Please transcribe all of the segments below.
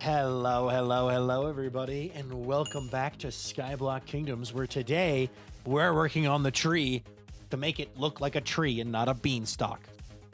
Hello, everybody, and welcome back to Skyblock Kingdoms, where today we're working on the tree to make it look like a tree and not a beanstalk.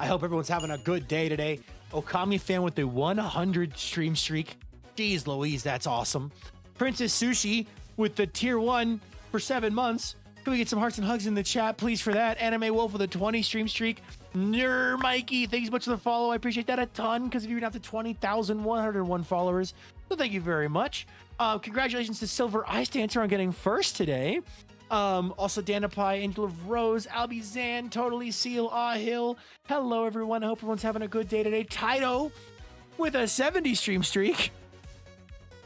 I hope everyone's having a good day today. Okami fan with the 100 stream streak. Jeez Louise, that's awesome. Princess Sushi with the tier 1 for 7 months. Can we get some hearts and hugs in the chat, please, for that? Anime Wolf with a 20 stream streak. Mikey, thanks so much for the follow. I appreciate that a ton, because if you're up to 20,101 followers, so thank you very much. Congratulations to Silver Ice Dancer on getting first today. Also Danapie, Angel of Rose, Albie Zan, Totally Seal, Hill. Hello, everyone. I hope everyone's having a good day today. Taito with a 70 stream streak.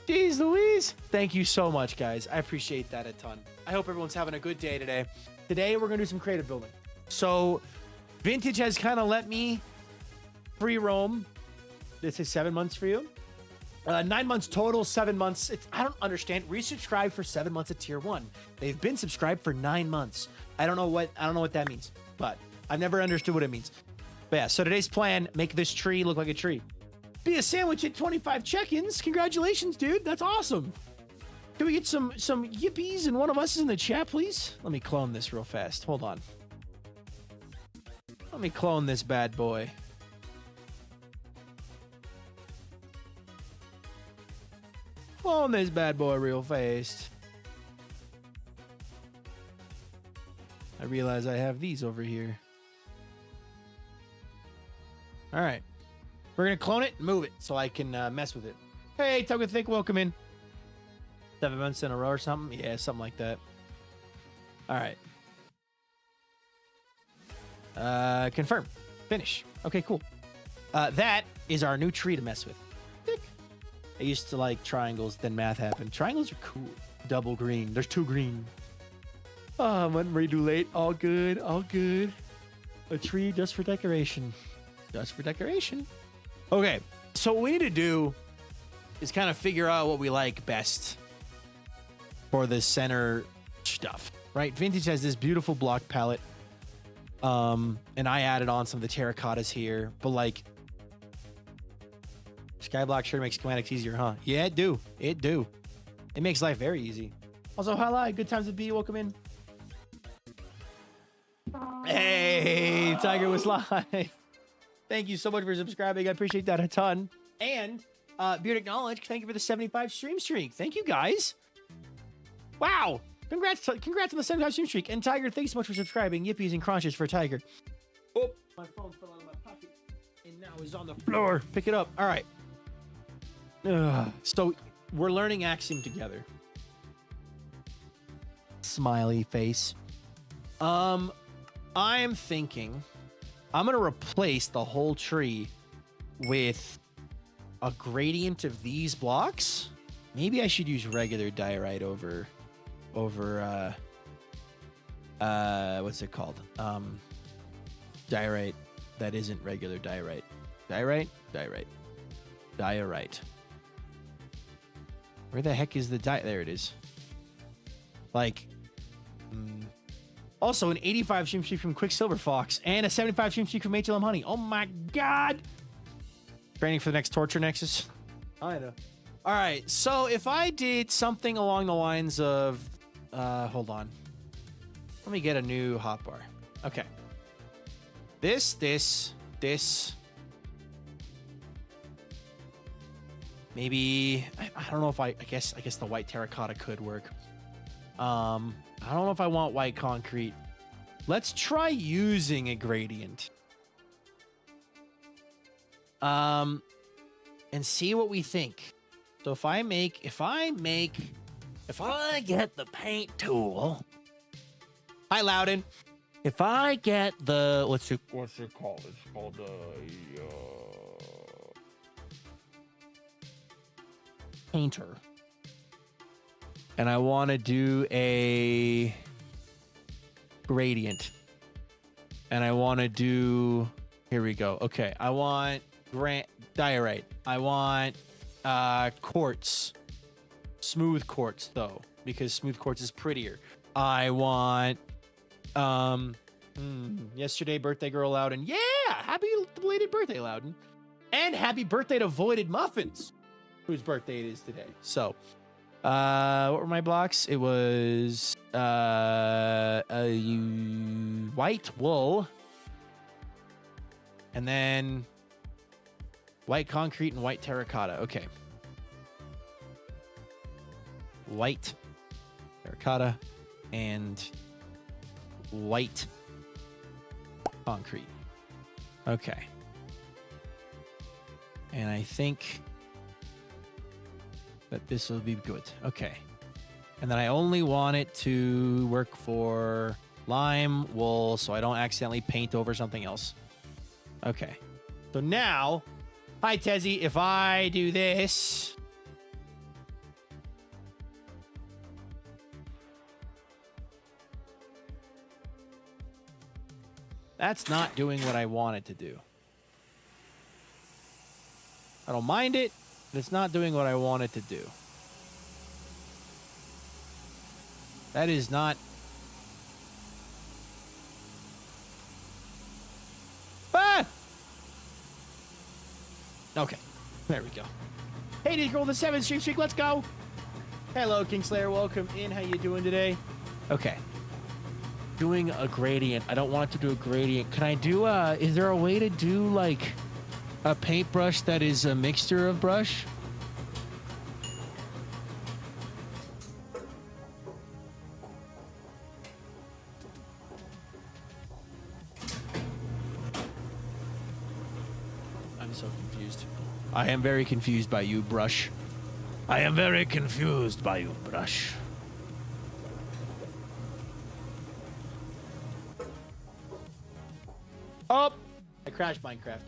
Jeez Louise. Thank you so much, guys. I appreciate that a ton. I hope everyone's having a good day today. Today, we're going to do some creative building. So, Vintage has kind of let me free roam. This is 7 months for you. 9 months total, 7 months. I don't understand. Resubscribe for 7 months at tier 1. They've been subscribed for 9 months. I don't know what that means, but I've never understood what it means. But yeah, so today's plan, make this tree look like a tree. Be a sandwich at 25 check-ins. Congratulations, dude. That's awesome. Can we get some yippies and one of us is in the chat, please? Let me clone this real fast. Hold on. Let me clone this bad boy. Clone this bad boy real fast. I realize I have these over here. All right. We're going to clone it and move it so I can mess with it. Hey, Tugga Thick, welcome in. 7 months in a row or something? Yeah, something like that. All right. Confirm. Finish. Okay, cool. That is our new tree to mess with. I used to like triangles, then math happened. Triangles are cool. Double green. There's 2 green. Oh, I'm way too late. All good. All good. A tree just for decoration. Just for decoration. Okay, so what we need to do is kind of figure out what we like best for the center stuff, right? Vintage has this beautiful block palette. And I added on some of the terracottas here, but like Skyblock sure makes schematics easier, huh? Yeah, it do. It do. It makes life very easy. Also, hi, good times to be. Welcome in. Hey, Tiger was live. Thank you so much for subscribing. I appreciate that a ton. And Beard Acknowledge, thank you for the 75 stream streak. Thank you, guys. Wow. Congrats on the 75 stream streak. And Tiger, thanks so much for subscribing. Yippies and crunches for Tiger. Oh, my phone fell out of my pocket and now is on the floor. Pick it up. All right. So we're learning Axiom together. Smiley face. I'm thinking I'm going to replace the whole tree with a gradient of these blocks. Maybe I should use regular diorite over what's it called? Diorite that isn't regular diorite. Diorite. Where the heck is the there it is. Like also an 85 stream streak from Quicksilver Fox and a 75 stream streak from HLM Honey. Oh my god. Training for the next Torture Nexus. I know. All right, so if I did something along the lines of hold on. Let me get a new hotbar. Okay. This. Maybe I don't know if I guess the white terracotta could work. I don't know if I want white concrete. Let's try using a gradient. And see what we think. So if I get the paint tool. Hi, Loudon. If I get the what's it called? It's called painter. And I want to do a gradient. And I want to do here we go. Okay, I want diorite. I want quartz. Smooth quartz though, because smooth quartz is prettier. I want yesterday birthday girl Loudon. Yeah, happy belated birthday, Loudon. And happy birthday to Voided Muffins. whose birthday it is today. So, what were my blocks? It was white wool, and then white concrete and white terracotta. Okay. White terracotta and white concrete. Okay. And I think that this will be good. Okay. And then I only want it to work for lime wool so I don't accidentally paint over something else. Okay. So now, hi Tezzy, if I do this, that's not doing what I want it to do. I don't mind it, but it's not doing what I want it to do. That is not... Ah! Okay, there we go. Hey, did you roll the 7 streak? Let's go. Hello, Kingslayer. Welcome in. How you doing today? Okay. Doing a gradient. I don't want it to do a gradient. Can I do is there a way to do like a paintbrush that is a mixture of brush? I'm so confused. I am very confused by you, brush. I am very confused by you, brush. Oh, I crashed Minecraft.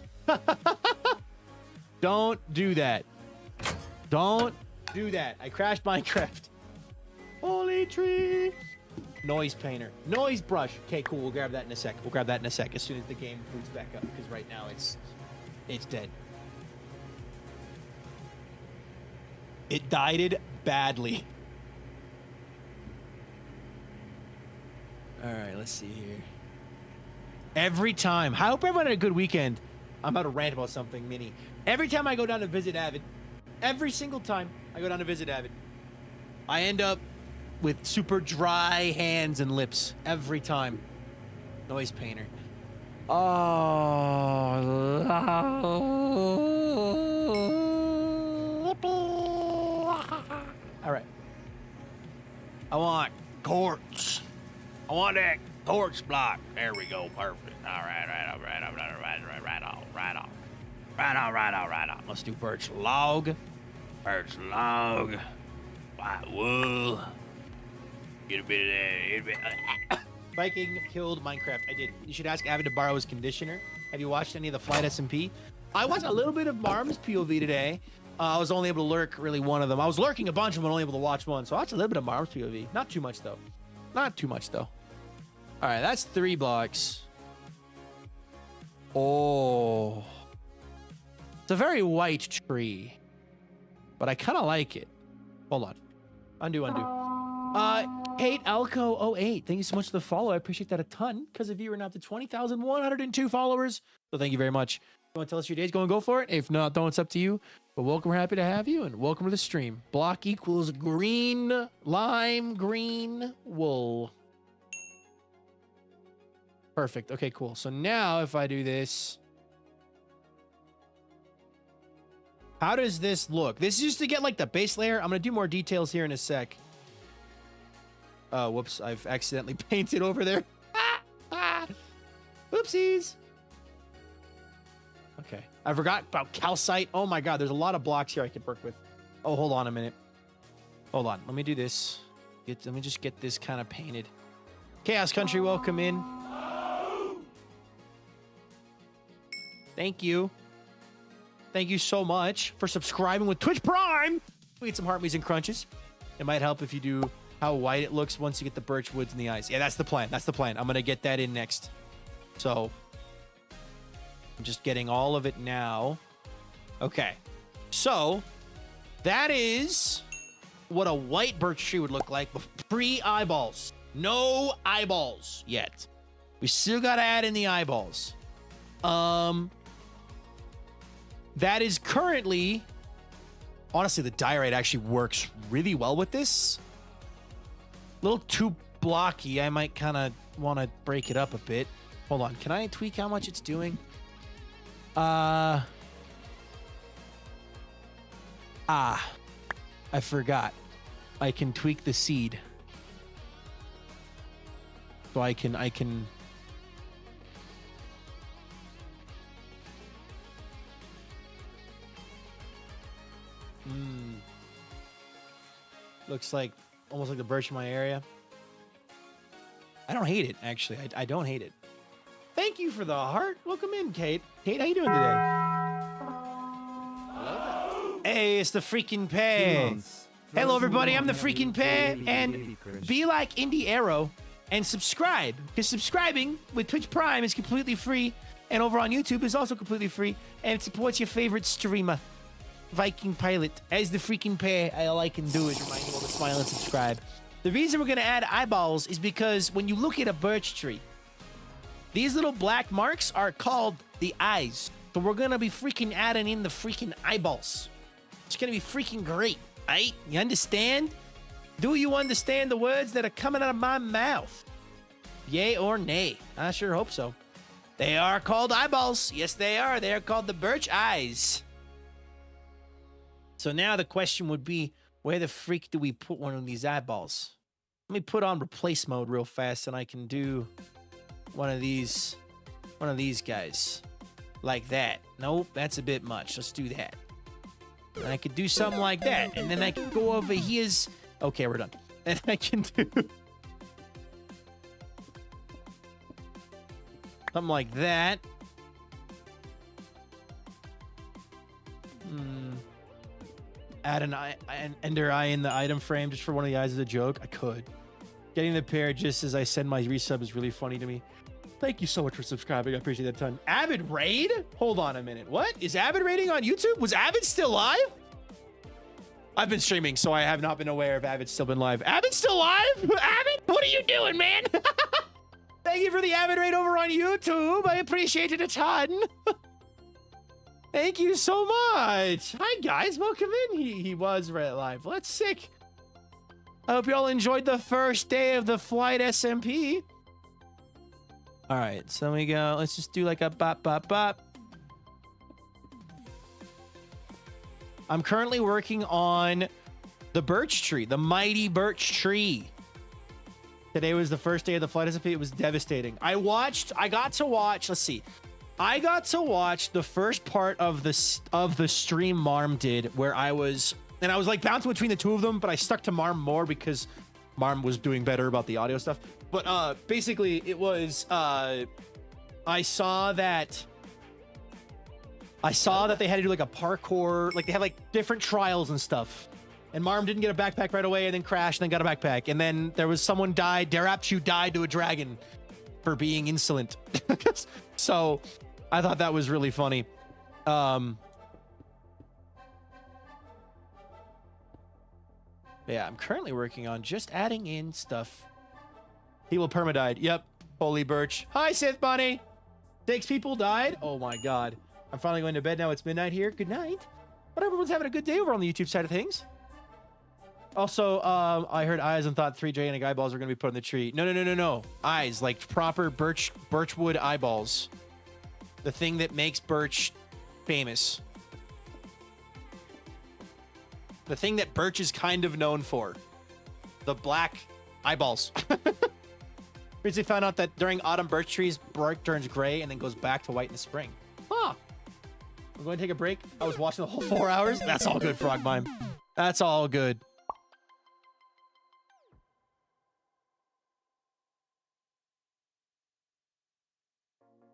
Don't do that. Don't do that. I crashed Minecraft. Holy tree. Noise painter. Noise brush. Okay, cool. We'll grab that in a sec. We'll grab that in a sec as soon as the game boots back up, because right now it's dead. It died badly. All right, let's see here. Every time. I hope everyone had a good weekend. I'm about to rant about something, Mini. Every time I go down to visit Avid, every single time I go down to visit Avid, I end up with super dry hands and lips. Every time. Noise painter. Oh. All right. I want quartz. I want that quartz block. There we go. Perfect. All right. Right on. Let's do birch log. Birch log. White wool. Get a bit of that. Viking killed Minecraft. I did. You should ask Avid to borrow his conditioner. Have you watched any of the Flight SMP? I watched a little bit of Marm's POV today. I was only able to lurk really one of them. I was lurking a bunch of them, but only able to watch one. So I watched a little bit of Marm's POV. Not too much, though. Not too much, though. All right, that's 3 blocks. Oh. It's a very white tree, but I kind of like it. Hold on. Undo. Kate Alco 08. Thank you so much for the follow. I appreciate that a ton. Because of you, we're now up to 20,102 followers. So thank you very much. You want to tell us your day's going? Go for it. If not, don't. It's up to you. But welcome. We're happy to have you. And welcome to the stream. Block equals green, lime, green, wool. Perfect. Okay, cool. So now if I do this, how does this look? This is just to get like the base layer. I'm going to do more details here in a sec. Oh, whoops. I've accidentally painted over there. Oopsies. Okay. I forgot about calcite. Oh my God. There's a lot of blocks here I could work with. Oh, hold on a minute. Hold on. Let me do this. Let me just get this kind of painted. Chaos Country, welcome in. Thank you. Thank you so much for subscribing with Twitch Prime. We get some heart and crunches. It might help if you do how white it looks once you get the birch woods in the eyes. Yeah, that's the plan. That's the plan. I'm going to get that in next. So I'm just getting all of it now. Okay. So that is what a white birch tree would look like pre-eyeballs. No eyeballs yet. We still got to add in the eyeballs. That is currently Honestly, the diorite actually works really well with this. A little too blocky. I might kind of want to break it up a bit. Hold on. Can I tweak how much it's doing? I forgot. I can tweak the seed. So I can looks like almost like the birch in my area. I don't hate it, actually. I don't hate it. Thank you for the heart. Welcome in, Kate. Kate, how you doing today? Hey, it's the freaking Pay. Hello, everybody. I'm the freaking Pay. And be like Indie Arrow and subscribe. Because subscribing with Twitch Prime is completely free. And over on YouTube is also completely free. And it supports your favorite streamer, VikingPilot. As the freaking Pay, all I can do is remind you all to smile and subscribe. The reason we're going to add eyeballs is because when you look at a birch tree, these little black marks are called the eyes. So we're going to be freaking adding in the freaking eyeballs. It's going to be freaking great, right? You understand? Do you understand the words that are coming out of my mouth? Yay or nay? I sure hope so. They are called eyeballs. Yes, they are. They are called the birch eyes. So now the question would be, where the freak do we put one of these eyeballs? Let me put on replace mode real fast and I can do one of these guys like that. Nope, that's a bit much. Let's do that. And I could do something like that. And then I can go over here's... Okay, we're done. And I can do... something like that. Add an ender eye in the item frame just for one of the eyes as a joke. I could. Getting the pair just as I send my resub is really funny to me. Thank you so much for subscribing. I appreciate that a ton. Avid raid? Hold on a minute. What? Is Avid raiding on YouTube? Was Avid still live? I've been streaming, so I have not been aware if Avid's still been live. Avid's still live? Avid? What are you doing, man? Thank you for the Avid raid over on YouTube. I appreciate it a ton. Thank you so much. Hi, guys. Welcome in. He was right live. Well, that's sick. I hope you all enjoyed the first day of the flight SMP. All right, so we go. Let's just do like a bop, bop, bop. I'm currently working on the birch tree, the mighty birch tree. Today was the first day of the flight SMP. It was devastating. I got to watch the first part of the stream Marm did where I was like bouncing between the two of them, but I stuck to Marm more because Marm was doing better about the audio stuff. But basically it was I saw that they had to do like a parkour, like they had like different trials and stuff. And Marm didn't get a backpack right away and then crashed and then got a backpack. And then there was someone died, Darapchu died to a dragon for being insolent. So I thought that was really funny. Yeah, I'm currently working on just adding in stuff. He will perma-died. Yep. Holy Birch. Hi, Sith Bunny. 6 people died. Oh my god. I'm finally going to bed now. It's midnight here. Good night. But everyone's having a good day over on the YouTube side of things. Also, I heard eyes and thought 3 gigantic eyeballs were going to be put on the tree. No. Eyes, like proper birchwood eyeballs. The thing that makes Birch famous. The thing that Birch is kind of known for. The black eyeballs. Recently found out that during autumn birch trees, bark turns gray and then goes back to white in the spring. Huh. We're going to take a break. I was watching the whole 4 hours. That's all good, Frog Mime. That's all good.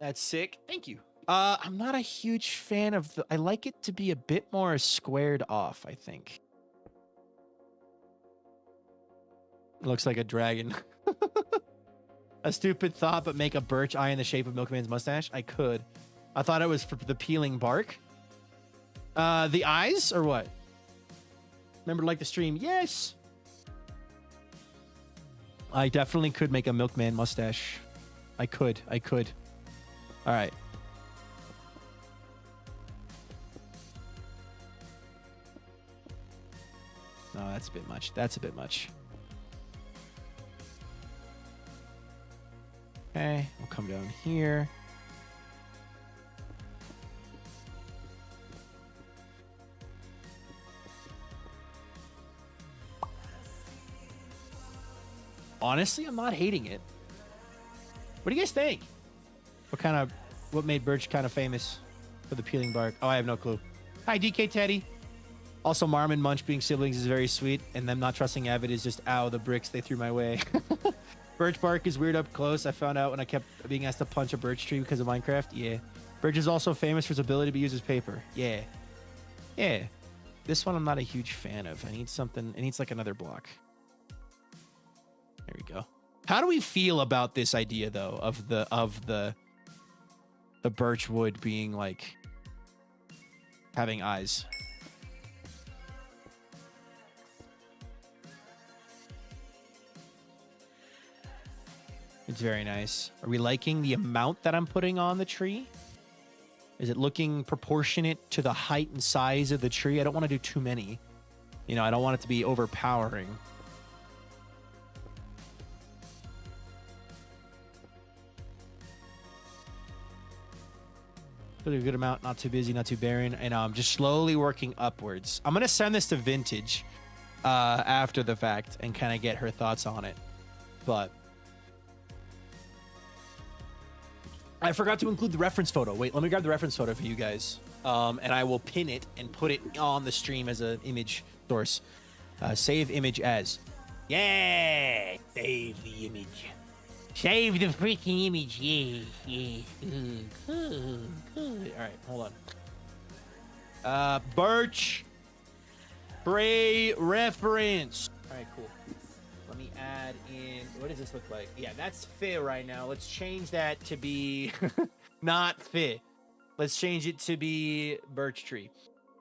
That's sick. Thank you. I'm not a huge fan of I like it to be a bit more squared off, I think. Looks like a dragon. A stupid thought, but make a birch eye in the shape of Milkman's mustache? I could. I thought it was for the peeling bark. The eyes or what? Remember to like the stream? Yes. I definitely could make a Milkman mustache. I could. All right. No, that's a bit much. That's a bit much. Okay, we'll come down here. Honestly, I'm not hating it. What do you guys think? What made Birch kind of famous for the peeling bark? Oh, I have no clue. Hi, DK Teddy. Also, Marm and Munch being siblings is very sweet, and them not trusting Avid is just, ow, the bricks they threw my way. Birch bark is weird up close. I found out when I kept being asked to punch a birch tree because of Minecraft. Yeah. Birch is also famous for its ability to be used as paper. Yeah. Yeah. This one I'm not a huge fan of. I need something. It needs like another block. There we go. How do we feel about this idea though of the birch wood being like having eyes? It's very nice. Are we liking the amount that I'm putting on the tree? Is it looking proportionate to the height and size of the tree? I don't want to do too many. You know, I don't want it to be overpowering. Put a good amount, not too busy, not too barren. And I'm just slowly working upwards. I'm going to send this to Vintage after the fact and kind of get her thoughts on it. But I forgot to include the reference photo. Wait, let me grab the reference photo for you guys. And I will pin it and put it on the stream as an image source. Save image as. Yeah! Save the image. Save the freaking image. Yeah, yeah. Good. All right, hold on. Birch. Spray reference. All right, cool. Let me add in. What does this look like? Yeah, that's fit right now. Let's change that to be not fit. Let's change it to be birch tree.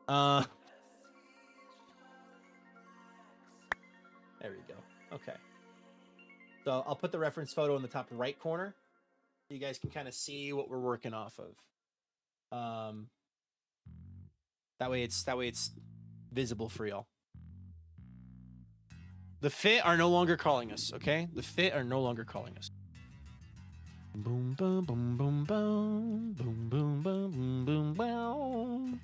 There we go. Okay. So I'll put the reference photo in the top right corner so you guys can kind of see what we're working off of. That way it's visible for y'all. The fit are no longer calling us, okay? The fit are no longer calling us. Boom, boom, boom, boom, boom, boom, boom, boom, boom, boom, boom.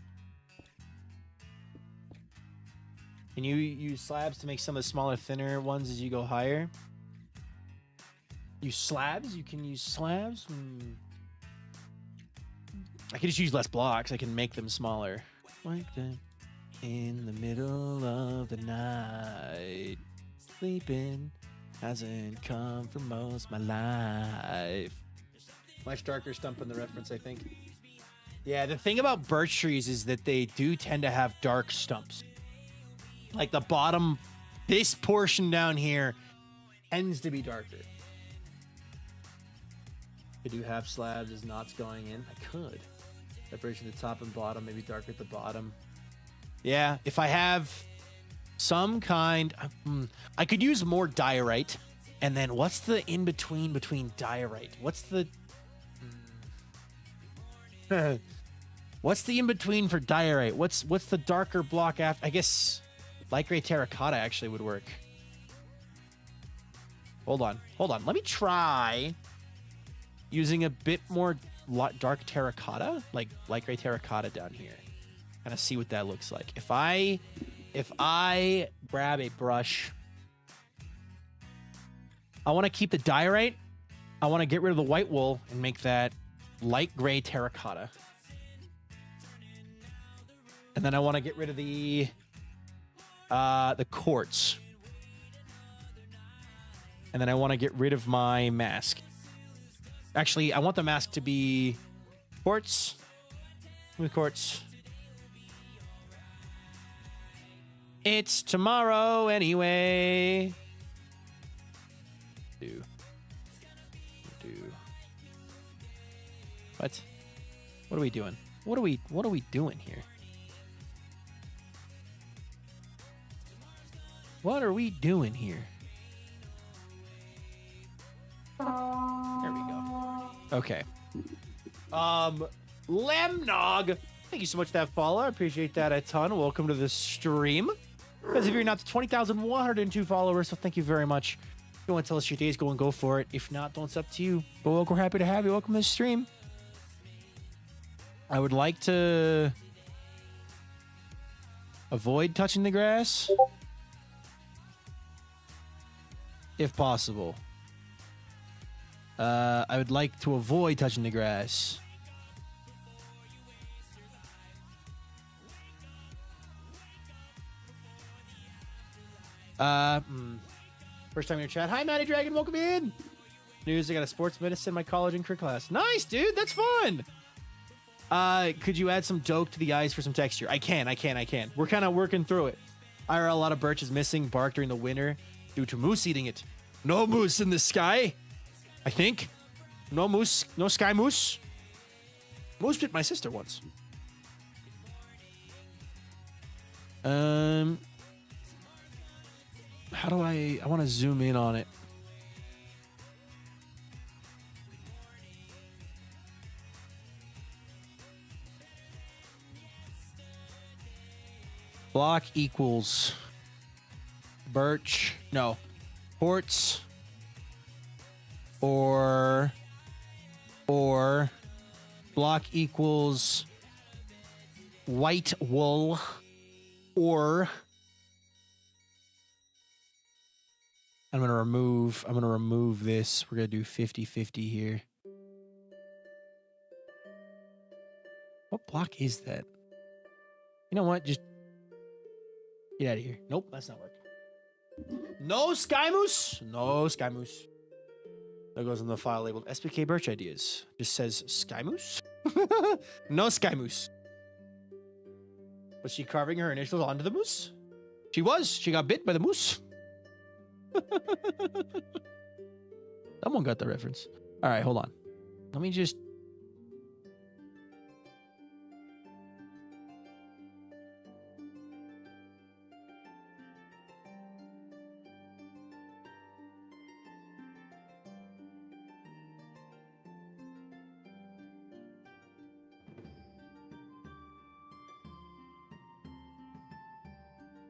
Can you use slabs to make some of the smaller, thinner ones as you go higher? Use slabs? You can use slabs? I can just use less blocks. I can make them smaller. Like that. In the middle of the night. Sleeping hasn't come for most of my life. Much darker stump in the reference, I think. Yeah, the thing about birch trees is that they do tend to have dark stumps. Like the bottom, this portion down here tends to be darker. Could you have slabs as knots going in? I could. Separation at the top and bottom, maybe darker at the bottom. Yeah, if I have some kind, I could use more diorite. And then what's the in-between between diorite? What's the what's the in-between for diorite? What's the darker block after? I guess light gray terracotta actually would work. Hold on. Let me try using a bit more dark terracotta, like light gray terracotta down here. Kind of see what that looks like. If I grab a brush, I want to keep the diorite. I want to get rid of the white wool and make that light gray terracotta. And then I want to get rid of the quartz. And then I want to get rid of my mask. Actually, I want the mask to be quartz. With quartz. It's tomorrow anyway. Do. What? What are we doing? What are we doing here? What are we doing here? There we go. Okay. Lemnog, thank you so much for that follow. I appreciate that a ton. Welcome to the stream. Because if you're not to 20,102 followers, so thank you very much. If you want to tell us your day's going, go for it. If not, it's up to you. But look, we're happy to have you. Welcome to the stream. I would like to avoid touching the grass, if possible. I would like to avoid touching the grass. First time in your chat. Hi, Matty Dragon. Welcome in. News, I got a sports medicine in my college and career class. Nice, dude. That's fun. Could you add some doke to the eyes for some texture? I can. We're kind of working through it. IRL, a lot of birch is missing bark during the winter due to moose eating it. No moose in the sky, I think. No moose. No sky moose. Moose bit my sister once. How do I want to zoom in on it. Block equals birch, no, quartz, or block equals white wool, or I'm gonna remove this. We're gonna do 50-50 here. What block is that? You know what? Just get out of here. Nope, that's not working. No sky moose. No sky moose. That goes in the file labeled SPK Birch Ideas. Just says sky moose. No sky moose. Was she carving her initials onto the moose? She was. She got bit by the moose. Someone got the reference. All right, hold on. Let me just...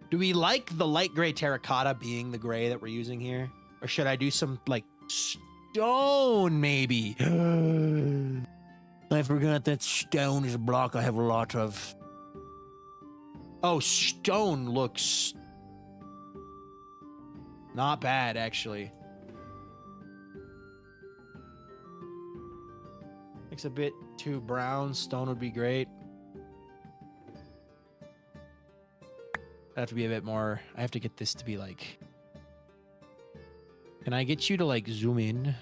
Do we like the light gray terracotta being the gray that we're using here? Or should I do some, like, stone, maybe? I forgot that stone is a block I have a lot of. Oh, stone looks not bad, actually. Looks a bit too brown. Stone would be great. I have to be a bit more. I have to get this to be like. Can I get you to like zoom in?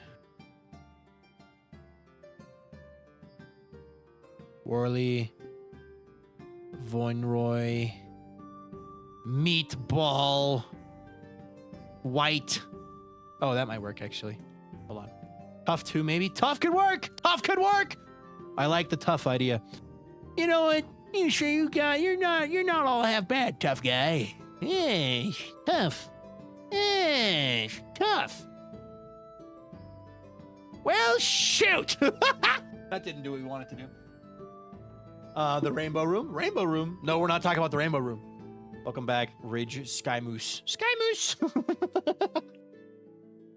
Worley, Voinroy, Meatball, White. Oh, that might work actually. Hold on. Tough too, maybe. Tough could work. Tough could work. I like the tough idea. You know what? You sure you got? You're not all half bad, tough guy. Yeah, tough. Yeah, tough. Well, shoot. That didn't do what we wanted to do. The rainbow room. Rainbow room. No, we're not talking about the rainbow room. Welcome back, Ridge Sky Moose. Sky Moose.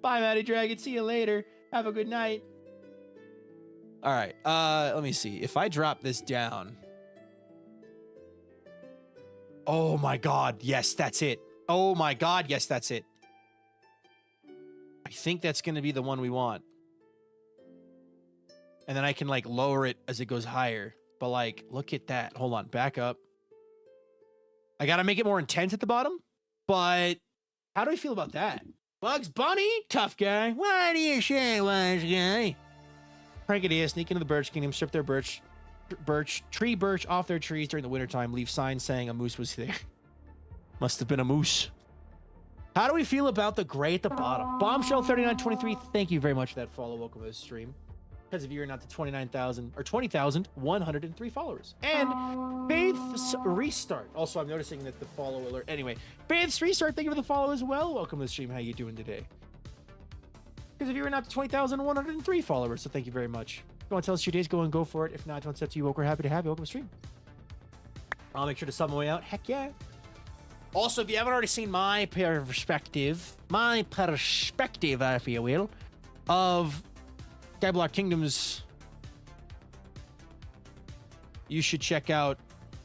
Bye, Matty Dragon. See you later. Have a good night. All right. Let me see. If I drop this down. Oh my God. Yes, that's it. Oh my God. Yes, that's it. I think that's going to be the one we want. And then I can like lower it as it goes higher. But like, look at that. Hold on. Back up. I got to make it more intense at the bottom. But how do I feel about that? Bugs Bunny? Tough guy. What do you say, wise guy? Prank idea. Sneak into the Birch Kingdom. Strip their birch off their trees during the wintertime. Leave signs saying a moose was there. Must have been a moose. How do we feel about the gray at the bottom? Bombshell 3923. Thank you very much for that follow. Welcome to the stream. Because of you, you're not to 29,000 or 20,103 followers. And Faith's Restart. Also, I'm noticing that the follow alert. Anyway, Faith's Restart. Thank you for the follow as well. Welcome to the stream. How you doing today? Because of you, you're not to 20,103 followers. So thank you very much. If you want to tell us your day's going, go for it. If not, it's up to you. We're happy to have you. Welcome to the stream. I'll make sure to sub my way out. Heck yeah. Also, if you haven't already seen my perspective, if you will, of Skyblock Kingdoms, you should check out.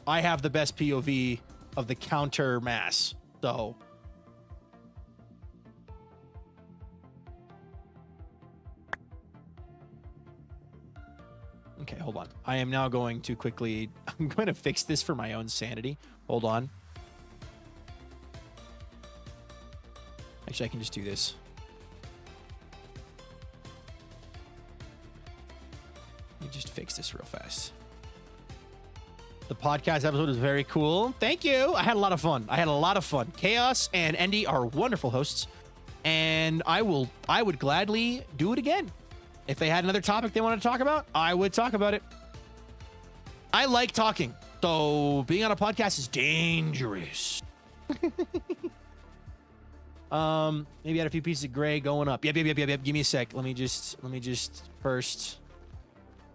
I have the best POV of the counter mass. So, okay, hold on. I am now going to quickly. I'm going to fix this for my own sanity. Hold on. Actually, I can just do this. Let me just fix this real fast. The podcast episode is very cool. Thank you. I had a lot of fun. Chaos and Andy are wonderful hosts, and I would gladly do it again. If they had another topic they wanted to talk about, I would talk about it. I like talking, so being on a podcast is dangerous. Maybe add a few pieces of gray going up. Yep. Give me a sec. Let me just first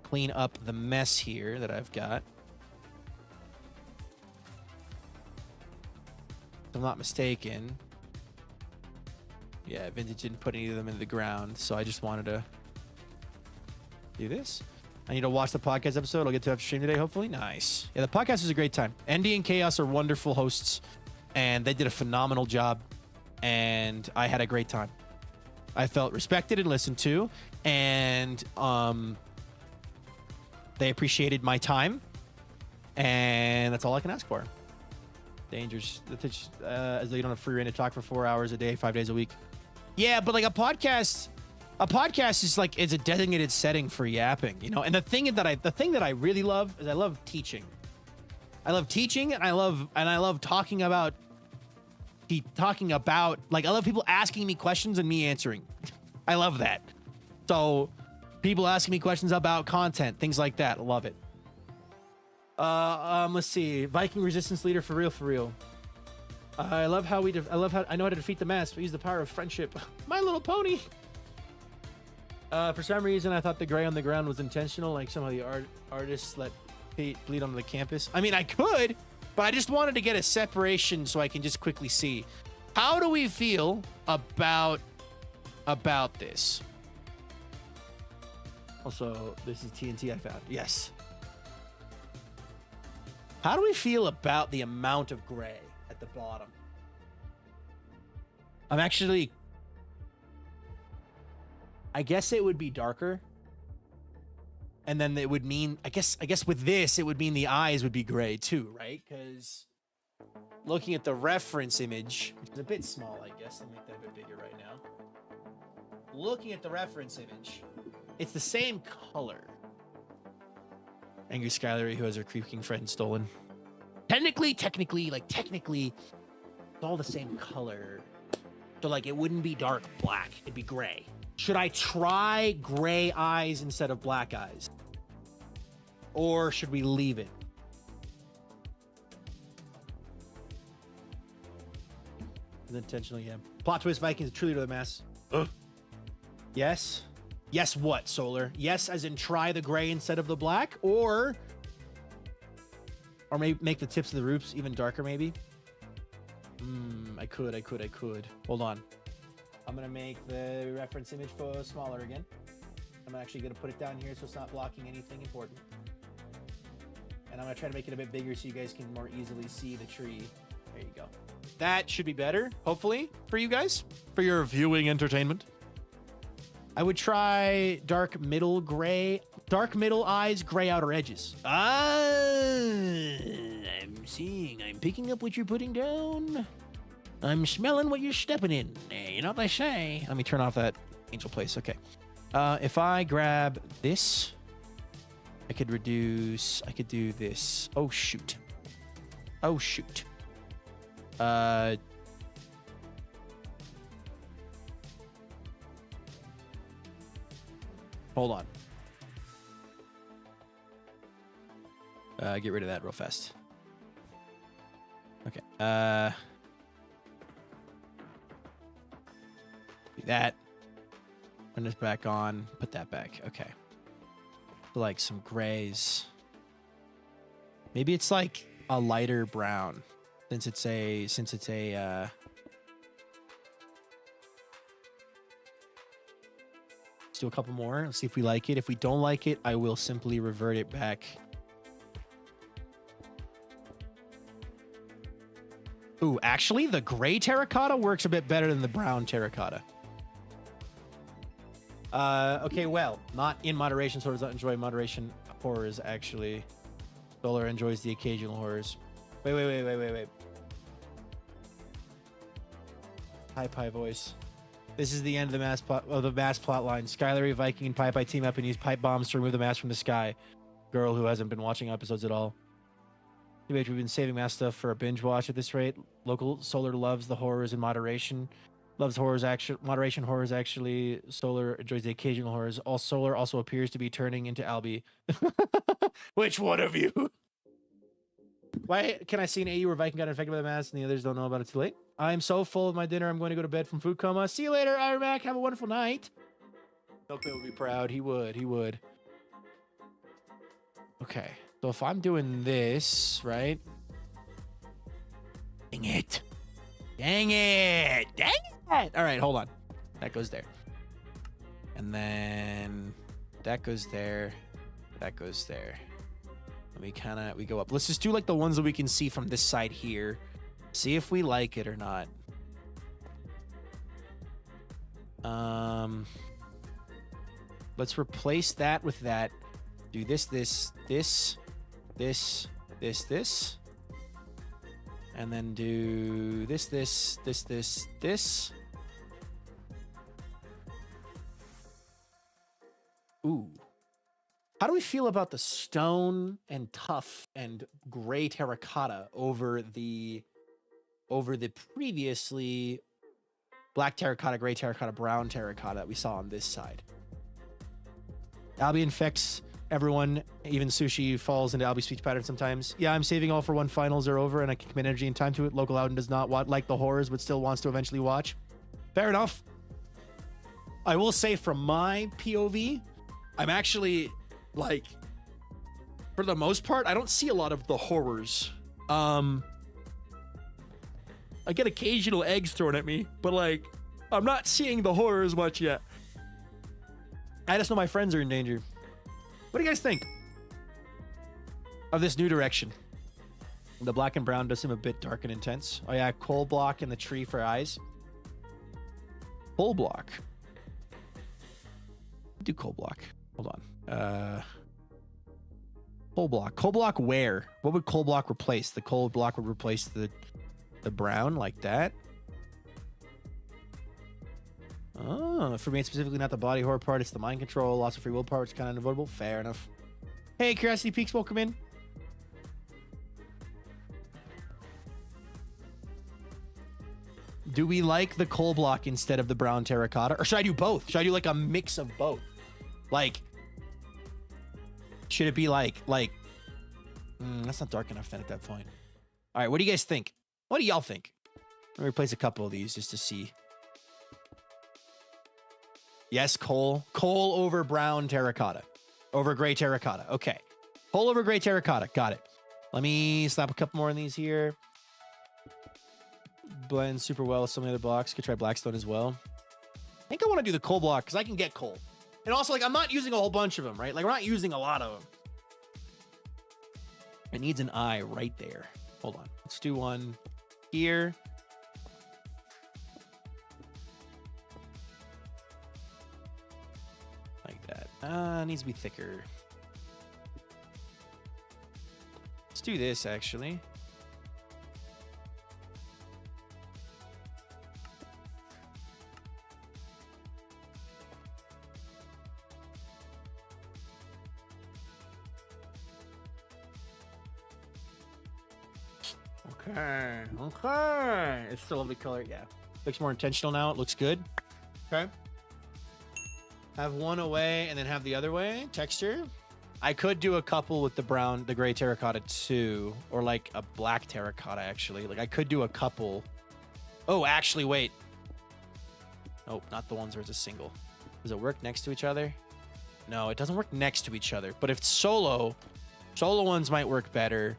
clean up the mess here that I've got. If I'm not mistaken. Yeah, Vintage didn't put any of them into the ground, so I just wanted to do this. I need to watch the podcast episode. I'll get to after stream today, hopefully. Nice. Yeah, the podcast was a great time. Andy and Chaos are wonderful hosts, and they did a phenomenal job, and I had a great time. I felt respected and listened to, and they appreciated my time, and that's all I can ask for. Dangerous. As though you don't have free reign to talk for 4 hours a day, 5 days a week. Yeah, but like a podcast is like, it's a designated setting for yapping, you know. And the thing that I really love is I love teaching. I love teaching, and I love talking about like, I love people asking me questions and me answering. I love that. So people asking me questions about content, things like that. I love it. Let's see. Viking resistance leader for real. I love how I know how to defeat the mass. We use the power of friendship. My Little Pony. For some reason, I thought the gray on the ground was intentional, like some of the artists let paint bleed onto the campus. I mean, I could, but I just wanted to get a separation so I can just quickly see. How do we feel about this? Also, this is TNT I found. Yes. How do we feel about the amount of gray at the bottom? I guess it would be darker. And then it would mean, I guess with this, it would mean the eyes would be gray too, right? Because looking at the reference image, which is a bit small, I guess. I'll make that a bit bigger right now. Looking at the reference image, it's the same color. Angry Skylar, who has her creeping friend stolen. Technically, it's all the same color. So, like, it wouldn't be dark black. It'd be gray. Should I try gray eyes instead of black eyes? Or should we leave it? Intentionally, yeah. Plot twist, Vikings, true leader of the mass. Yes. Yes, what, Solar? Yes, as in try the gray instead of the black? Or maybe make the tips of the roofs even darker, maybe? I could. Hold on. I'm going to make the reference image for smaller again. I'm actually going to put it down here so it's not blocking anything important. And I'm going to try to make it a bit bigger so you guys can more easily see the tree. There you go. That should be better, hopefully, for you guys, for your viewing entertainment. I would try dark middle eyes, gray outer edges. I'm picking up what you're putting down. I'm smelling what you're stepping in. You know what they say. Let me turn off that angel place. Okay. If I grab this, I could do this. Oh, shoot. Hold on. Get rid of that real fast. Okay. Do that. Turn this back on. Put that back. Okay. Like some grays. Maybe it's like a lighter brown. Since it's a let's do a couple more. Let's see if we like it. If we don't like it, I will simply revert it back. Ooh, actually, the gray terracotta works a bit better than the brown terracotta. Okay, well, not in moderation, so does not enjoy moderation horrors, actually. Solar enjoys the occasional horrors. Wait. Pie voice. This is the end of the mass plot line. Skylar, Viking, and Pie team up and use pipe bombs to remove the mass from the sky. Girl who hasn't been watching episodes at all. We've been saving mass stuff for a binge watch at this rate. Local Solar loves the horrors in moderation. Loves horrors moderation horrors actually. Solar enjoys the occasional horrors. All Solar also appears to be turning into Albie. Which one of you? Why can I see an AU where Viking got infected by the mass and the others don't know about it too late? I'm so full of my dinner. I'm going to go to bed from food coma. See you later, Iron Mac. Have a wonderful night. Milkman would be proud. He would. Okay. So if I'm doing this, right? Dang it. All right, hold on. That goes there. And then that goes there. That goes there. And we go up. Let's just do like the ones that we can see from this side here. See if we like it or not. Let's replace that with that. Do this. And then do this. Ooh. How do we feel about the stone and tough and gray terracotta over the previously black terracotta, gray terracotta, brown terracotta that we saw on this side? Albie infects everyone, even Sushi falls into Albie's speech pattern sometimes. Yeah, I'm saving all for when finals are over and I can commit energy and time to it. Local Loudon does not like the horrors, but still wants to eventually watch. Fair enough. I will say from my POV, I'm actually, like, for the most part, I don't see a lot of the horrors. I get occasional eggs thrown at me, but, like, I'm not seeing the horrors much yet. I just know my friends are in danger. What do you guys think of this new direction? The black and brown does seem a bit dark and intense. Oh yeah, coal block in the tree for eyes. Coal block. Do coal block. Hold on. Coal block. Coal block where? What would coal block replace? The coal block would replace the brown like that. Oh, for me, it's specifically not the body horror part. It's the mind control, loss of free will part. It's kind of unavoidable. Fair enough. Hey, Curiosity Peaks, welcome in. Do we like the coal block instead of the brown terracotta? Or should I do both? Should I do like a mix of both? Like, should it be like, that's not dark enough then at that point. All right, what do you guys think? What do y'all think? Let me replace a couple of these just to see. Yes, coal. Coal over brown terracotta. Over gray terracotta. Okay. Coal over gray terracotta. Got it. Let me slap a couple more of these here. Blend super well with some of the other blocks. Could try blackstone as well. I think I want to do the coal block because I can get coal. And also, like, I'm not using a whole bunch of them, right? Like, we're not using a lot of them. It needs an eye right there. Hold on. Let's do one here. Like that. Needs to be thicker. Let's do this, actually. Okay. It's still a lovely color. Yeah. Looks more intentional now. It looks good. Okay. Have one away and then have the other way. Texture. I could do a couple with the brown, the gray terracotta too. Or like a black terracotta, actually. Like I could do a couple. Oh, actually, wait. Oh, not the ones where it's a single. Does it work next to each other? No, it doesn't work next to each other. But if it's solo ones might work better.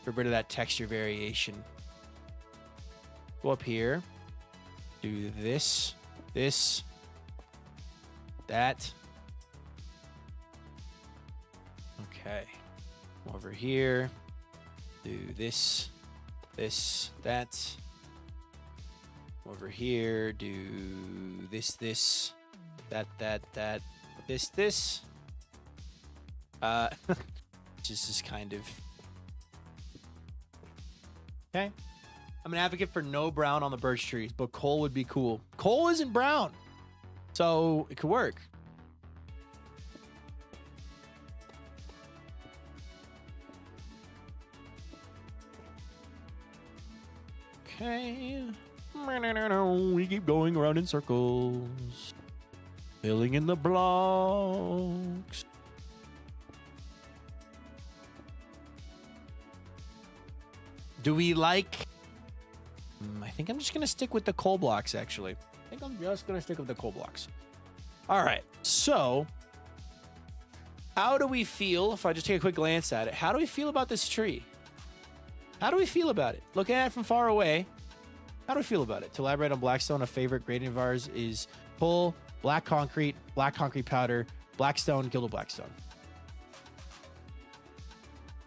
a bit of that texture variation. Go up here. Do this, this, that. Okay. Over here. Do this, this, that. Over here. Do this, this, that, this. Just is kind of. Okay. I'm an advocate for no brown on the birch trees, but coal would be cool. Coal isn't brown, so it could work. Okay. We keep going around in circles. Filling in the blocks. Do we like... I think I'm just going to stick with the coal blocks, actually. I think I'm just going to stick with the coal blocks. All right. So, how do we feel, if I just take a quick glance at it, how do we feel about this tree? How do we feel about it? Looking at it from far away, how do we feel about it? To elaborate on Blackstone, a favorite gradient of ours is coal, black concrete powder, blackstone, gilded blackstone.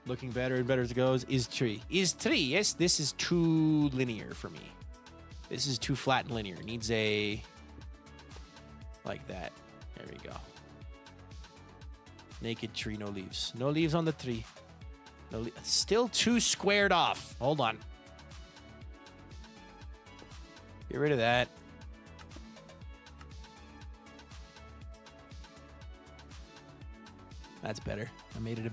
Looking better and better as it goes. Is tree. Is tree. Yes, this is too linear for me. This is too flat and linear. Needs a... like that. There we go. Naked tree, no leaves. No leaves on the tree. No still too squared off. Hold on. Get rid of that. That's better. I made it a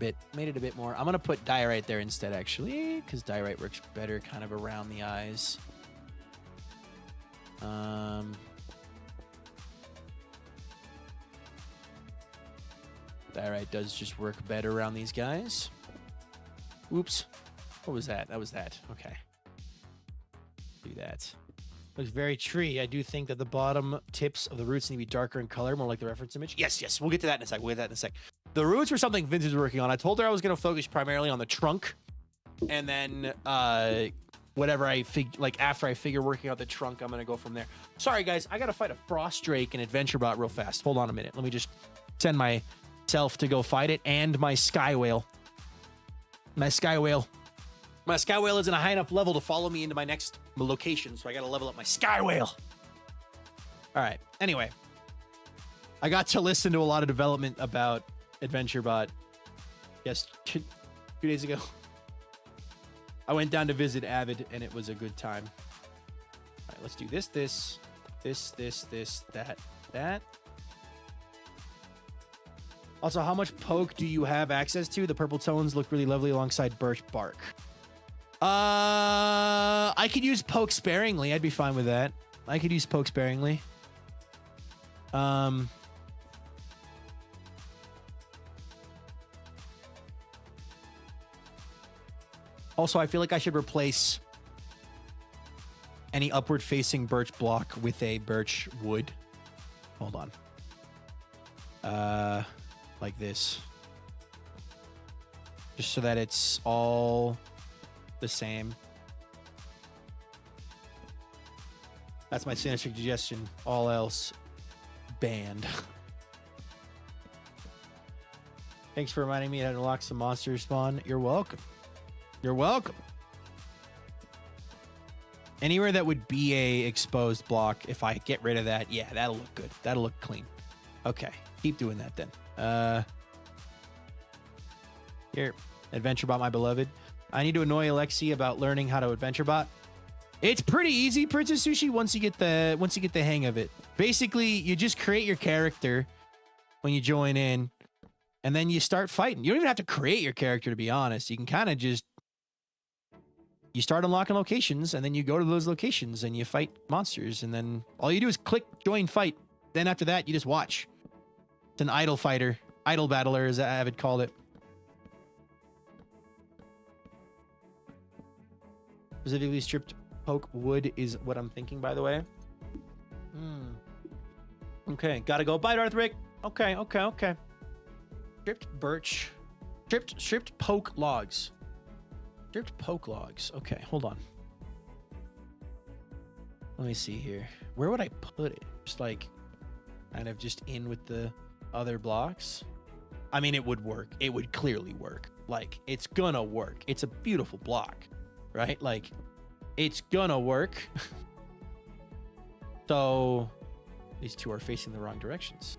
bit more. I'm gonna put diorite there instead, actually, because diorite works better kind of around the eyes. Diorite does just work better around these guys. Oops. What was that? That was that. Okay. Do that. Looks very tree. I do think that the bottom tips of the roots need to be darker in color, more like the reference image. Yes, yes. We'll get to that in a sec. The roots were something Vince was working on. I told her I was going to focus primarily on the trunk, and then whatever after I figure working out the trunk, I'm going to go from there. Sorry, guys. I got to fight a frost drake and adventure bot real fast. Hold on a minute. Let me just send myself to go fight it and my sky whale. My sky whale isn't a high enough level to follow me into my next location, so I got to level up my sky whale. All right. Anyway, I got to listen to a lot of development about AdventureBot. Yes, 2 days ago. I went down to visit Avid, and it was a good time. All right, let's do this, that. Also, how much poke do you have access to? The purple tones look really lovely alongside birch bark. I could use poke sparingly. I'd be fine with that. I could use poke sparingly. Also, I feel like I should replace any upward facing birch block with a birch wood. Hold on. Like this. Just so that it's all the same. That's my sinister suggestion. All else banned. Thanks for reminding me how to unlock some monsters spawn. You're welcome. You're welcome. Anywhere that would be a exposed block, if I get rid of that, yeah, that'll look good. That'll look clean. Okay, keep doing that then. Here, AdventureBot, my beloved. I need to annoy Alexi about learning how to AdventureBot. It's pretty easy, Princess Sushi, once you get the hang of it. Basically, you just create your character when you join in, and then you start fighting. You don't even have to create your character, to be honest. You can kind of just... You start unlocking locations, and then you go to those locations, and you fight monsters, and then all you do is click join fight. Then after that, you just watch. It's an idle fighter. Idle battler, as Avid called it. Specifically stripped poke wood is what I'm thinking, by the way. Okay, gotta go. Bye, Darth Rick. Okay. Stripped birch. Stripped poke logs. Stripped poke logs. Okay, hold on. Let me see here. Where would I put it? Just like kind of just in with the other blocks. I mean, it would work. It would clearly work. Like, it's gonna work. It's a beautiful block, right? Like, it's gonna work. So these two are facing the wrong directions.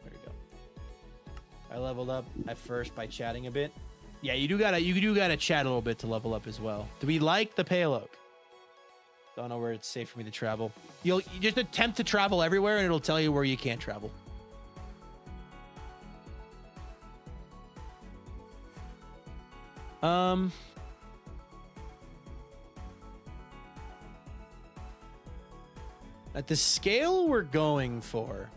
There we go. I leveled up at first by chatting a bit. Yeah, you do gotta chat a little bit to level up as well. Do we like the pale oak? Don't know where it's safe for me to travel. You just attempt to travel everywhere and it'll tell you where you can't travel. At the scale we're going for,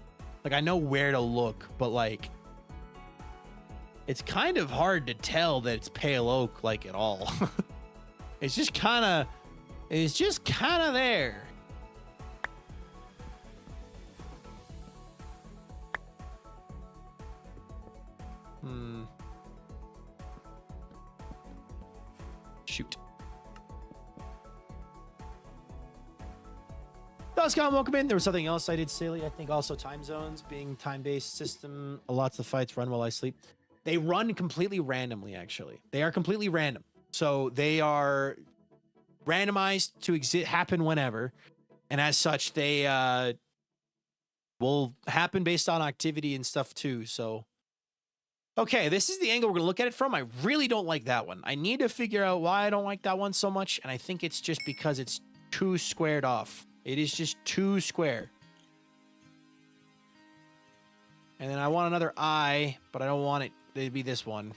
like, I know where to look, but like, it's kind of hard to tell that it's pale oak, like, at all. It's just kind of there. Shoot. Doscom, welcome in. There was something else I did silly. I think also time zones being time-based system. Lots of fights run while I sleep. They run completely randomly, actually. They are completely random. So they are randomized to happen whenever. And as such, they will happen based on activity and stuff too. So, okay, this is the angle we're going to look at it from. I really don't like that one. I need to figure out why I don't like that one so much. And I think it's just because it's too squared off. It is just too square. And then I want another eye, but I don't want it to be this one.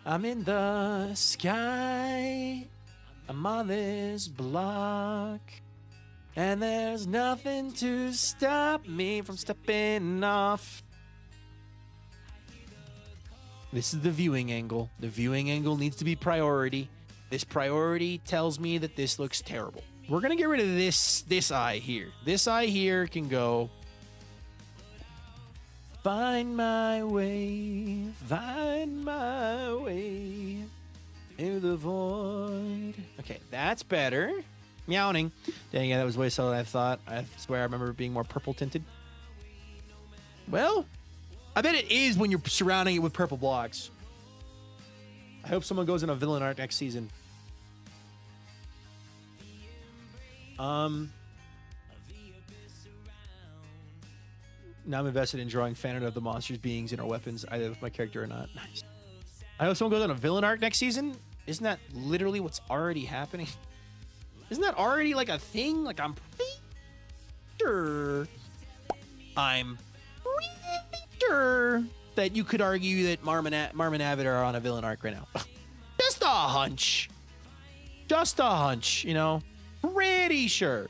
I'm in the sky. I'm on this block. And there's nothing to stop me from stepping off. This is the viewing angle. The viewing angle needs to be priority. This priority tells me that this looks terrible. We're going to get rid of this eye here. This eye here can go. Find my way through the void. Okay, that's better. Meowing. Dang, yeah, that was way slower than I thought. I swear I remember it being more purple tinted. Well, I bet it is when you're surrounding it with purple blocks. I hope someone goes in a villain arc next season. Now I'm invested in drawing fan of the monsters, beings, and our weapons, either with my character or not. Nice. I hope someone goes on a villain arc next season. Isn't that literally what's already happening? Isn't that already like a thing? Like, I'm pretty sure that you could argue that Marm and Avid are on a villain arc right now. Just a hunch. Just a hunch, you know? Pretty sure.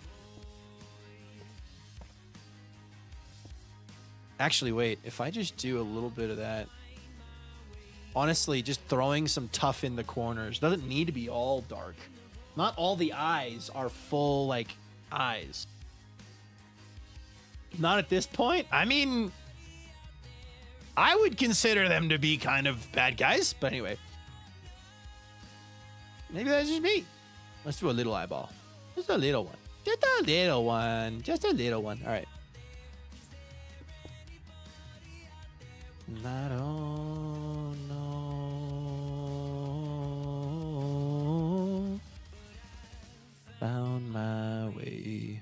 Actually, wait. If I just do a little bit of that. Honestly, just throwing some tough in the corners. Doesn't need to be all dark. Not all the eyes are full, like, eyes. Not at this point. I mean, I would consider them to be kind of bad guys. But anyway. Maybe that's just me. Let's do a little eyeball. Just a little one. Just a little one. Just a little one. All right. I don't know. Found my way.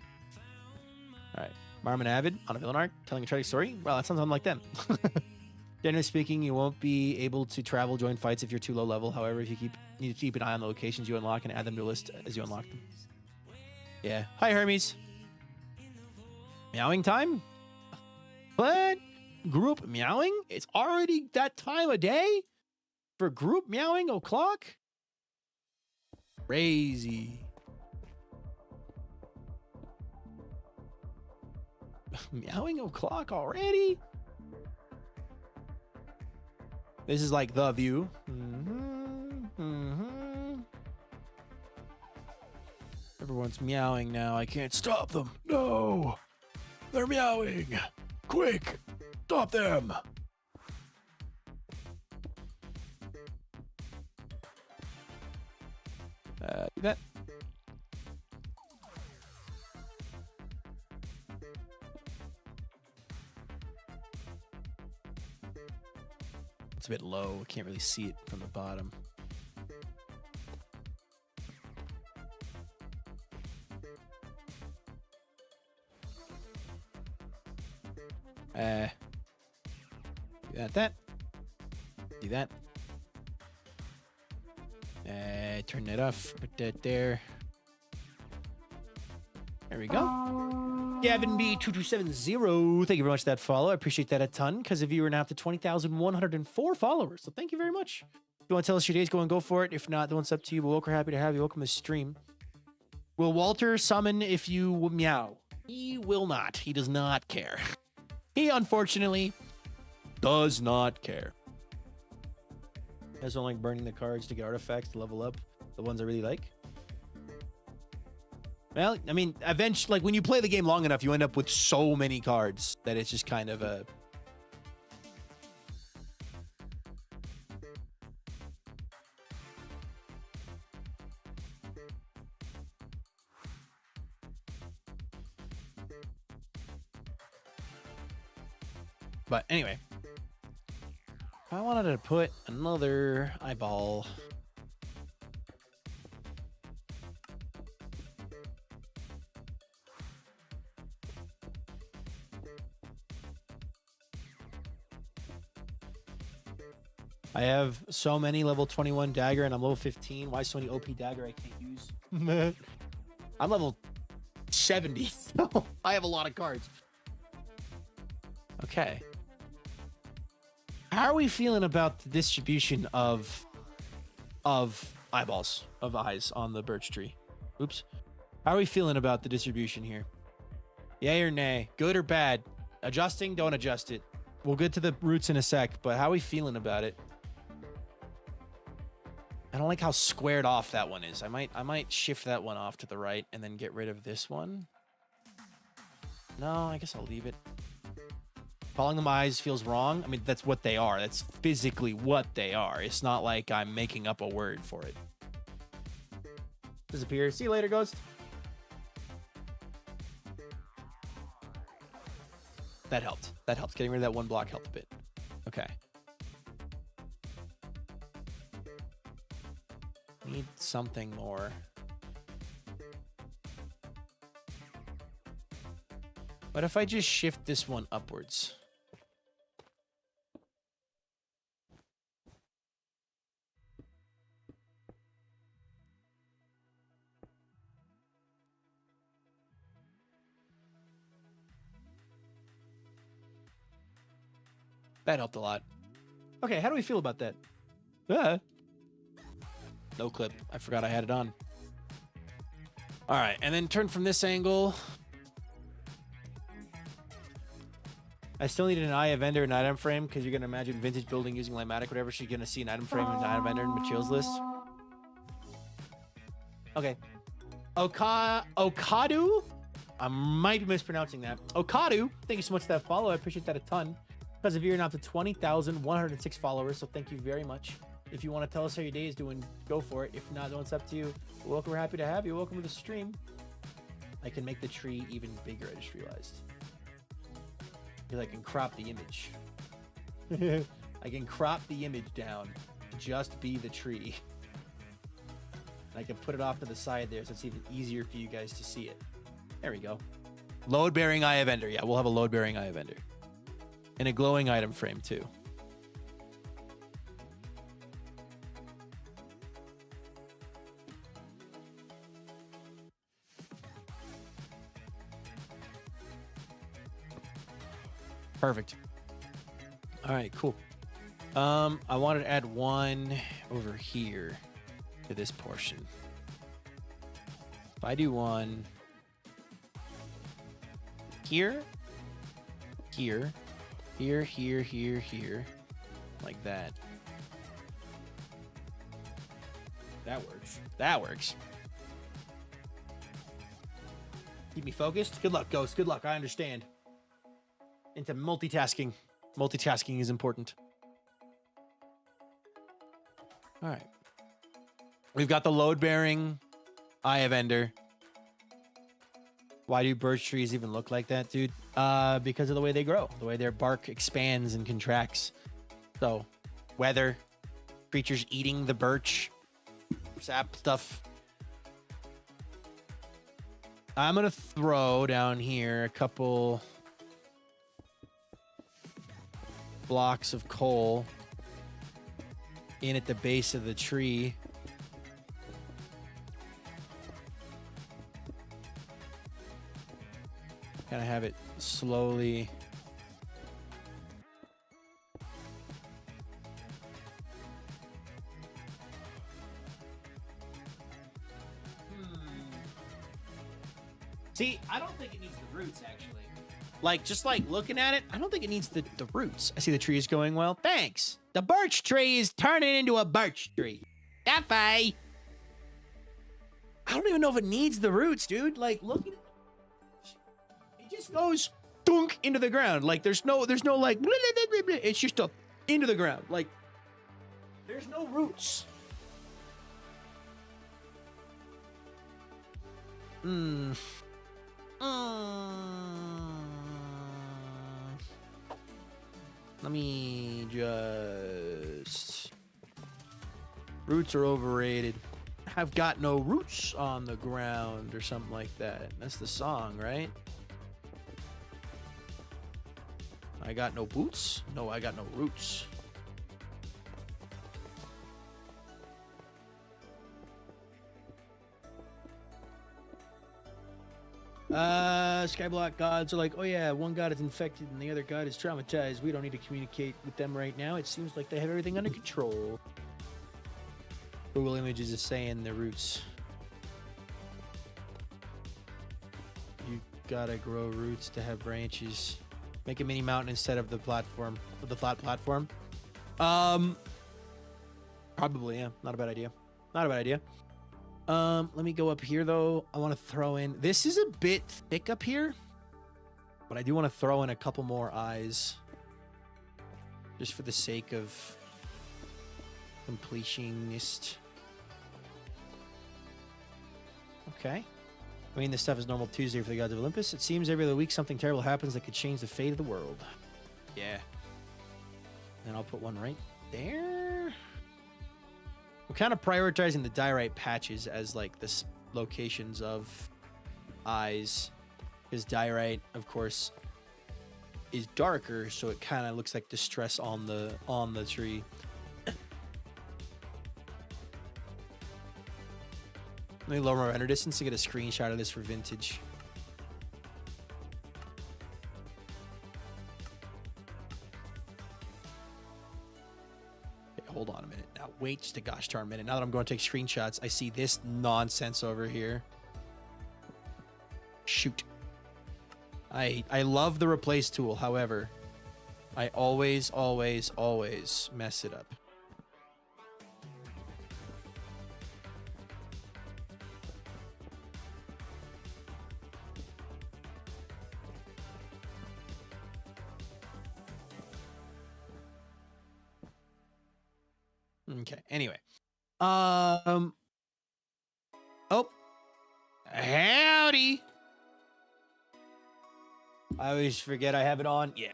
All right. Marm and Avid on a villain arc telling a tragic story. Well, that sounds unlike them. Generally speaking, you won't be able to travel, join fights if you're too low level. However, if you need to keep an eye on the locations you unlock and add them to a list as you unlock them. Yeah. Hi, Hermes. Meowing time? What? Group meowing? It's already that time of day for group meowing o'clock? Crazy. Meowing o'clock already? This is like the view. Everyone's meowing now. I can't stop them. No! They're meowing! Quick! Stop them! Do that. It's a bit low. I can't really see it from the bottom. Do that. Do that. Turn that off. Put that there. There we go. Gavin B2270. Thank you very much for that follow. I appreciate that a ton because of you are now up to 20,104 followers. So thank you very much. If you want to tell us your days, go for it. If not, the one's up to you. But we're happy to have you. Welcome to the stream. Will Walter summon if you meow? He will not. He does not care. He unfortunately does not care. I just don't like burning the cards to get artifacts to level up the ones I really like. Well, I mean, eventually, like when you play the game long enough, you end up with so many cards that it's just kind of a... But anyway, I wanted to put another eyeball. I have so many level 21 dagger and I'm level 15. Why so many OP dagger I can't use? I'm level 70, so I have a lot of cards. Okay. How are we feeling about the distribution of eyeballs, of eyes on the birch tree? Oops. How are we feeling about the distribution here? Yay or nay? Good or bad? Adjusting? Don't adjust it. We'll get to the roots in a sec, but how are we feeling about it? I don't like how squared off that one is. I might shift that one off to the right and then get rid of this one. No, I guess I'll leave it. Calling them eyes feels wrong. I mean, that's what they are. That's physically what they are. It's not like I'm making up a word for it. Disappear. See you later, Ghost. That helped. That helped. Getting rid of that one block helped a bit. Okay. Need something more. But if I just shift this one upwards? That helped a lot. Okay, how do we feel about that? No clip. I forgot I had it on. All right, and then turn from this angle. I still need an eye, a vendor, an item frame, because you're going to imagine vintage building using Limatic, whatever. She's going to see an item frame and an item vendor and materials list. Okay. Okadu? I might be mispronouncing that. Okadu, thank you so much for that follow. I appreciate that a ton. Because of you, you're now to 20,106 followers, so thank you very much. If you want to tell us how your day is doing, go for it. If not, then it's up to you. Welcome, we're happy to have you. Welcome to the stream. I can make the tree even bigger, I just realized. Because I can crop the image. I can crop the image down to just be the tree. And I can put it off to the side there so it's even easier for you guys to see it. There we go. Load-bearing eye vendor. Yeah, we'll have a load-bearing eye vendor. And a glowing item frame, too. Perfect. All right, cool. I wanted to add one over here to this portion. If I do one here, here, here, here, here, here, like that. That works. That works. Keep me focused. Good luck, Ghost. Good luck. I understand. Into multitasking. Multitasking is important. All right. We've got the load-bearing Eye of Ender. Why do birch trees even look like that, dude? Because of the way they grow. The way their bark expands and contracts. So, weather, creatures eating the birch, sap stuff. I'm going to throw down here a couple blocks of coal in at the base of the tree. Kind of have it slowly. See, I don't think it needs the roots, actually. Like, just like looking at it, I don't think it needs the roots. I see the tree is going well. Thanks. The birch tree is turning into a birch tree. Bye. I don't even know if it needs the roots, dude. Like, look at it. It just goes dunk into the ground. Like, there's no like, blah, blah, blah, blah. It's just into the ground. Like, there's no roots. Let me just... Roots are overrated. I've got no roots on the ground or something like that. That's the song, right? I got no boots? No, I got no roots. Skyblock gods are like, oh yeah, one god is infected and the other god is traumatized. We don't need to communicate with them right now. It seems like they have everything under control. Google Images is saying the roots. You gotta grow roots to have branches. Make a mini mountain instead of the platform, of the flat platform. Probably, yeah. Not a bad idea. Not a bad idea. Let me go up here though. I want to throw in, this is a bit thick up here, but I do want to throw in a couple more eyes just for the sake of completionist. Okay. I mean, this stuff is normal Tuesday for the gods of Olympus. It seems every other week something terrible happens that could change the fate of the world. Yeah. And I'll put one right there. We're kind of prioritizing the diorite patches as like the locations of eyes, because diorite, of course, is darker, so it kind of looks like distress on the tree. Let me lower my render distance to get a screenshot of this for vintage. Hold on a minute. Now, wait just a gosh darn minute. Now that I'm going to take screenshots, I see this nonsense over here. Shoot. I love the replace tool. However, I always mess it up. Okay, anyway. Oh. Howdy. I always forget I have it on. Yeah.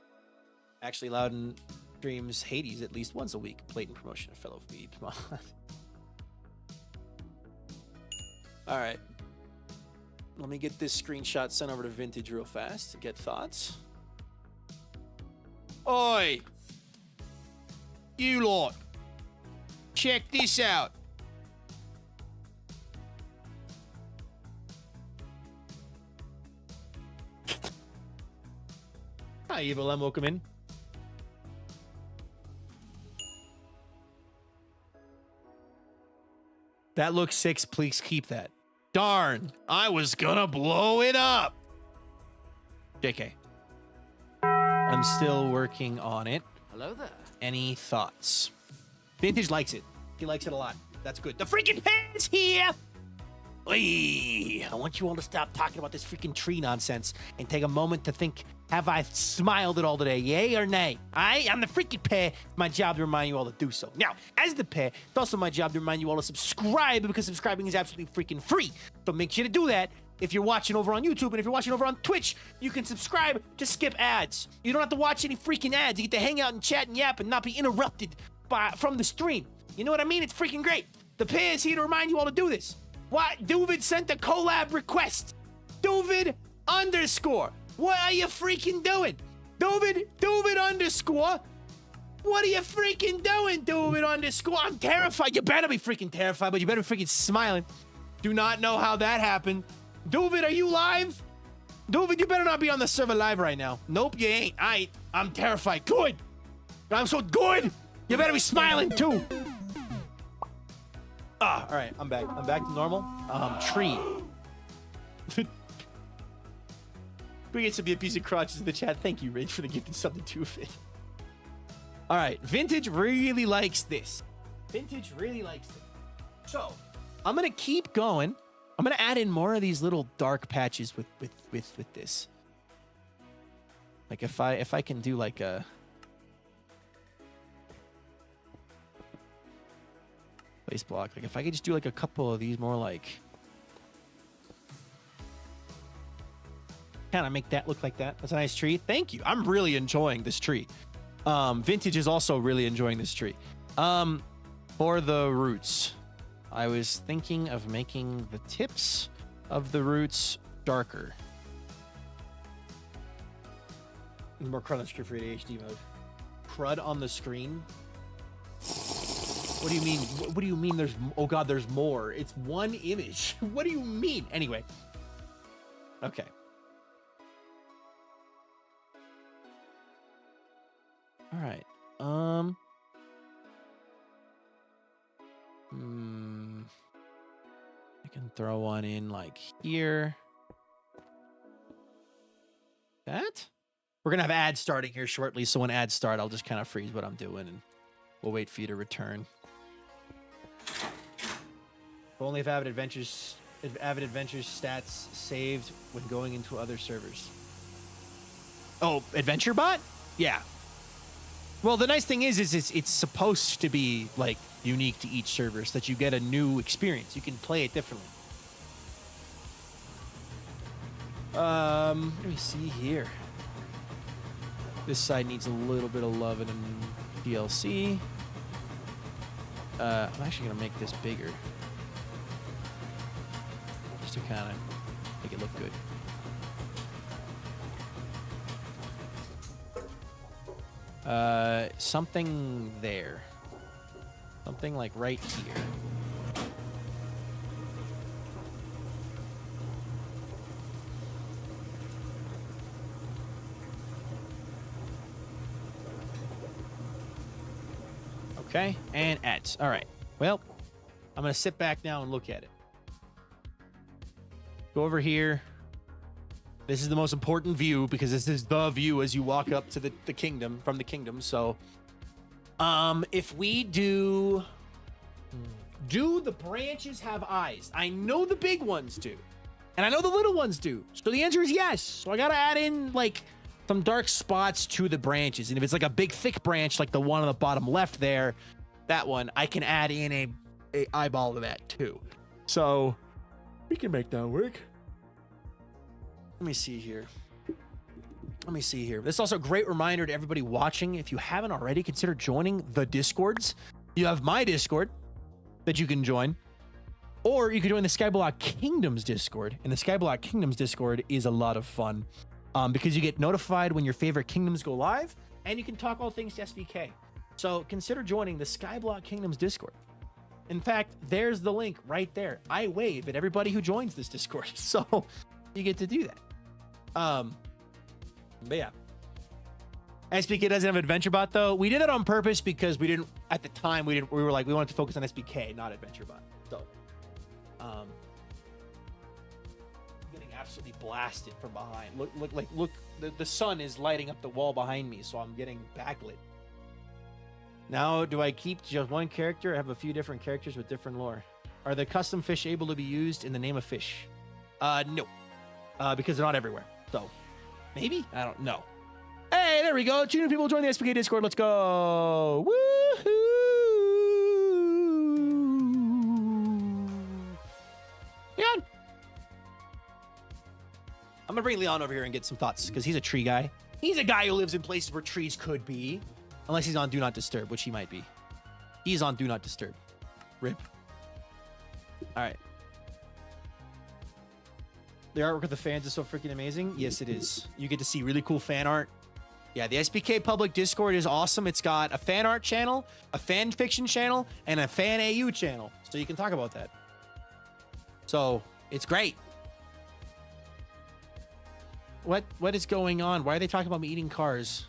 Actually, Loudon streams Hades at least once a week. Blatant promotion of fellow feed. Come on. All right. Let me get this screenshot sent over to Vintage real fast to get thoughts. Oi! You lot! Check this out. Hi, Evil M. Welcome in. That looks sick. Please keep that. Darn. I was gonna blow it up. JK. I'm still working on it. Hello there. Any thoughts? Vintage likes it. He likes it a lot. That's good. The freaking pen's here! Oy, I want you all to stop talking about this freaking tree nonsense and take a moment to think, have I smiled at all today, yay or nay? I'm the freaking pair. My job to remind you all to do so. Now, as the pair, it's also my job to remind you all to subscribe because subscribing is absolutely freaking free. So make sure to do that. If you're watching over on YouTube and if you're watching over on Twitch, you can subscribe to skip ads. You don't have to watch any freaking ads. You get to hang out and chat and yap and not be interrupted from the stream. You know what I mean? It's freaking great. The pair is here to remind you all to do this. What? Duvid sent a collab request. Duvid _ What are you freaking doing? Duvid _ What are you freaking doing, Duvid _ I'm terrified. You better be freaking terrified, but you better be freaking smiling. Do not know how that happened. Duvid, are you live? Duvid, you better not be on the server live right now. Nope, you ain't. I'm terrified. Good. I'm so good. You better be smiling too. All right, I'm back. I'm back to normal. Tree. We get to be a piece of crotches in the chat. Thank you, Rich, for the gift and something to fit. All right, Vintage really likes this. Vintage really likes this. So I'm gonna keep going. I'm gonna add in more of these little dark patches with this. Like if I can do like a place block, like if I could just do like a couple of these more like kind of make that look like that. That's a nice tree. Thank you. I'm really enjoying this tree. Vintage is also really enjoying this tree. For the roots, I was thinking of making the tips of the roots darker. More crud on the screen for ADHD mode. Crud on the screen? What do you mean? What do you mean there's... Oh god, there's more. It's one image. What do you mean? Anyway. Okay. All right. I can throw one in like here. That? We're gonna have ads starting here shortly, so when ads start, I'll just kind of freeze what I'm doing and we'll wait for you to return. Only if Avid Adventures stats saved when going into other servers. Oh, Adventure Bot? Yeah. Well, the nice thing is it's supposed to be like unique to each server so that you get a new experience. You can play it differently. Let me see here. This side needs a little bit of love and DLC. I'm actually gonna make this bigger. Just to kind of make it look good. Something there. Something like right here. Okay, and ads. All right. Well, I'm going to sit back now and look at it. Go over here. This is the most important view because this is the view as you walk up to the kingdom, from the kingdom. So, if we do the branches have eyes? I know the big ones do, and I know the little ones do. So the answer is yes. So I got to add in like some dark spots to the branches. And if it's like a big thick branch, like the one on the bottom left there, that one, I can add in a eyeball to that too. So we can make that work. Let me see here. This is also a great reminder to everybody watching. If you haven't already, consider joining the Discords. You have my Discord that you can join, or you can join the Skyblock Kingdoms Discord. And the Skyblock Kingdoms Discord is a lot of fun because you get notified when your favorite kingdoms go live, and you can talk all things to SBK. So consider joining the Skyblock Kingdoms Discord. In fact, there's the link right there. I wave at everybody who joins this Discord, so you get to do that. But yeah, SBK doesn't have Adventure Bot though. We did that on purpose because we didn't at the time. We were like, we wanted to focus on SBK, not Adventure Bot. So, getting absolutely blasted from behind. Look, the sun is lighting up the wall behind me, so I'm getting backlit. Now, do I keep just one character or have a few different characters with different lore? Are the custom fish able to be used in the name of fish? No. Because they're not everywhere. So, maybe? I don't know. Hey, there we go. 2 new people join the SPK Discord. Let's go. Woohoo! Leon. I'm gonna bring Leon over here and get some thoughts because he's a tree guy. He's a guy who lives in places where trees could be. Unless he's on Do Not Disturb, which he might be. He's on Do Not Disturb. Rip. All right. The artwork of the fans is so freaking amazing. Yes, it is. You get to see really cool fan art. Yeah, the SBK public Discord is awesome. It's got a fan art channel, a fan fiction channel, and a fan AU channel. So you can talk about that. So it's great. What is going on? Why are they talking about me eating cars?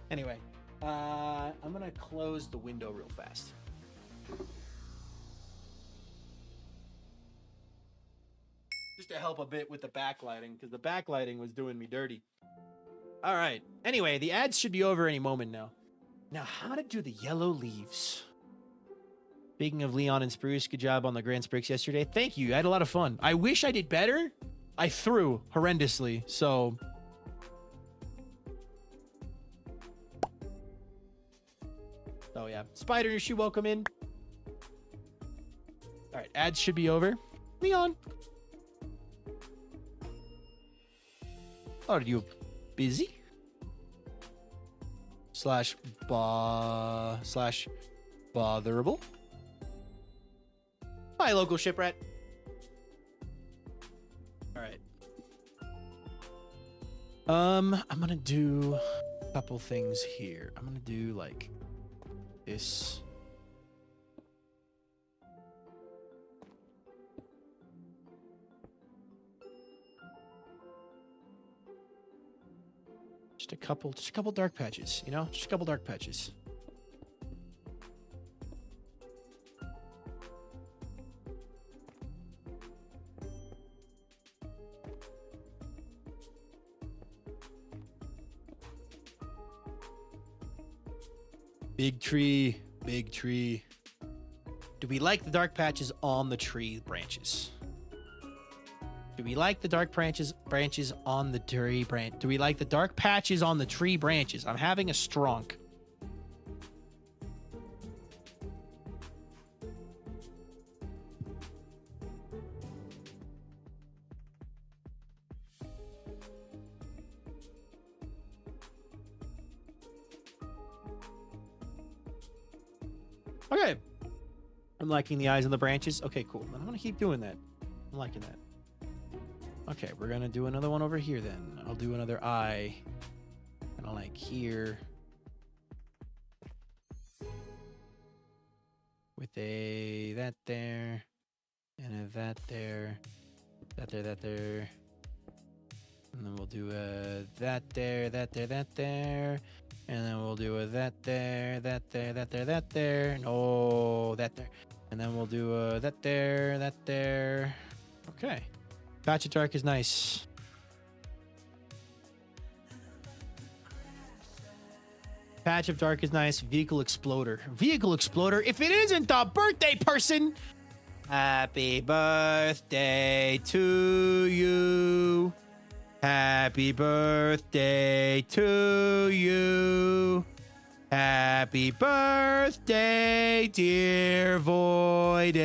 Anyway, I'm gonna close the window real fast. Just to help a bit with the backlighting, because the backlighting was doing me dirty. All right. Anyway, the ads should be over any moment now. Now, how to do the yellow leaves. Speaking of Leon and Spruce, good job on the Grand Spricks yesterday. Thank you. I had a lot of fun. I wish I did better. I threw horrendously, so... Oh, yeah. Spider, your shoe, welcome in. All right, ads should be over. Leon. Are you busy? Slash botherable. Hi, local shipwreck. All right. I'm gonna do a couple things here. I'm gonna do like this. Just a couple dark patches, you know? Just a couple dark patches. Big tree, big tree. Do we like the dark patches on the tree branches? Do we like the dark branches on the tree branch? Do we like the dark patches on the tree branches? I'm having a stronk. Okay. I'm liking the eyes on the branches. Okay, cool. I'm gonna keep doing that. I'm liking that. Okay, we're gonna do another one over here then. I'll do another eye. And I'll like here. With a that there. And a that there. That there, that there. And then we'll do a that there, that there, that there. And then we'll do a that there, that there, that there, that there. No, that there. And then we'll do a that there, that there. Okay. Patch of dark is nice. Patch of dark is nice. Vehicle exploder. Vehicle exploder. If it isn't the birthday person. Happy birthday to you. Happy birthday to you. Happy birthday, dear Voided.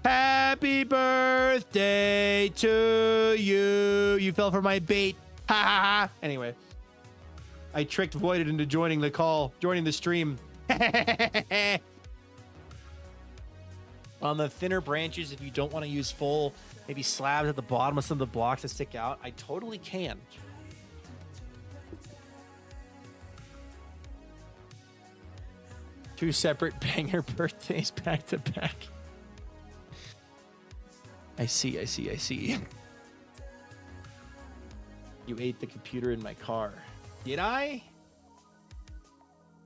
Happy birthday to you. You fell for my bait. Ha ha ha. Anyway, I tricked Voided into joining the call, joining the stream. On the thinner branches, if you don't want to use full, maybe slabs at the bottom of some of the blocks that stick out, I totally can. Two separate banger birthdays back to back. I see, I see, I see. You ate the computer in my car. Did I?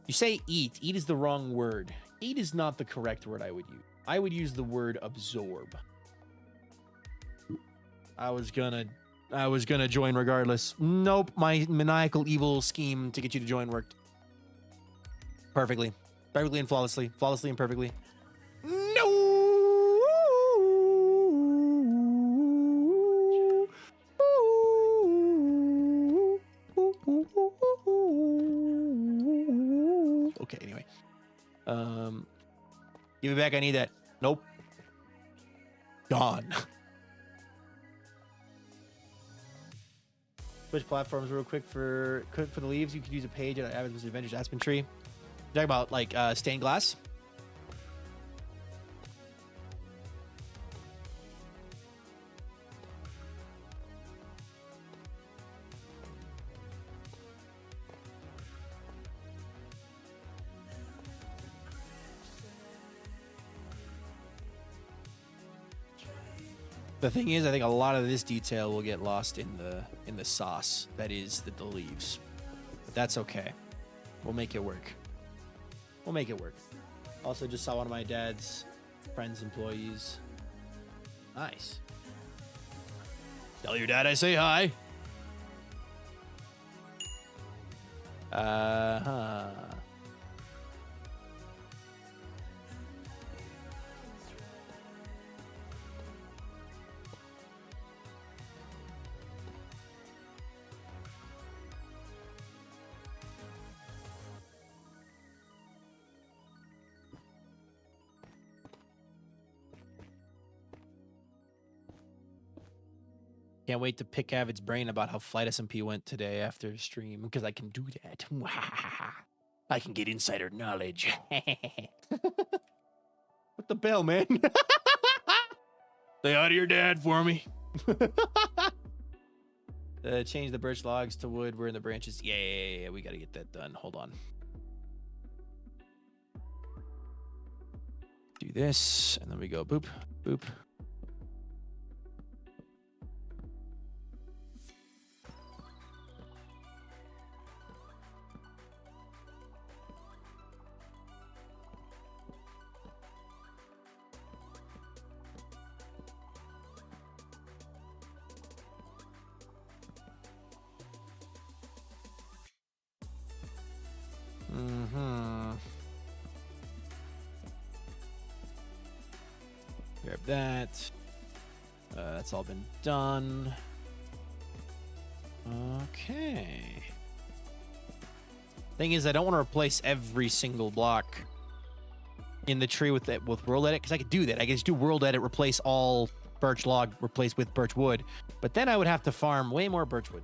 You say eat. Eat is the wrong word. Eat is not the correct word I would use. I would use the word absorb. I was gonna I was gonna join regardless. Nope, my maniacal evil scheme to get you to join worked. Perfectly. Perfectly and flawlessly. Flawlessly and perfectly. No! Okay, anyway. Give it back, I need that. Nope. Gone. Switch platforms real quick for the leaves. You could use a page at Adventures Adventures Aspen Tree. You're talking about like stained glass. The thing is, I think a lot of this detail will get lost in the sauce that is the leaves. But that's okay. We'll make it work. We'll make it work. Also, just saw one of my dad's friends' employees. Nice. Tell your dad I say hi. Can't wait to pick Avid's brain about how Flight SMP went today after stream, because I can do that. I can get insider knowledge. What the bell, man? Say hi to your dad for me. Change the birch logs to wood. We're in the branches. Yeah. We got to get that done. Hold on. Do this, and then we go boop, boop. Grab that. That's all been done. Okay. Thing is, I don't want to replace every single block in the tree with world edit, because I could do that. I could just do world edit, replace all birch log, replace with birch wood, but then I would have to farm way more birch wood.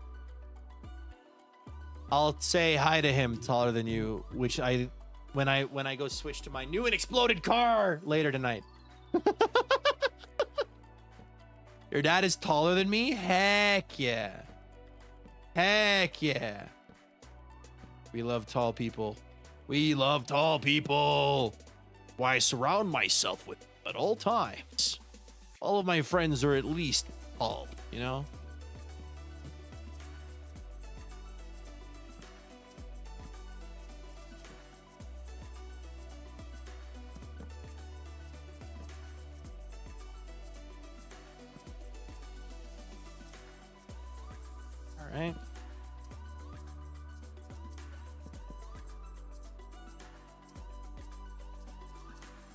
I'll say hi to him, taller than you, which when I go switch to my new and exploded car later tonight. Your dad is taller than me? Heck yeah. Heck yeah. We love tall people. We love tall people. Why, I surround myself with at all times. All of my friends are at least tall, you know? All right.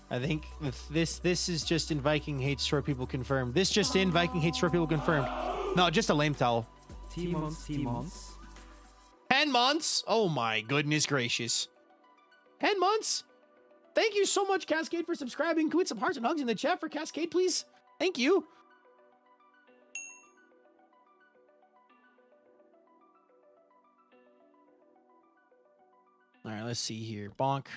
I think this is just in Viking hates short people confirmed. This just in Viking hates short people confirmed. No, just a lame towel. T-months. 10 months? Oh my goodness gracious. 10 months? Thank you so much, Cascade, for subscribing. Can we get some hearts and hugs in the chat for Cascade, please? Thank you. All right, let's see here. Bonk.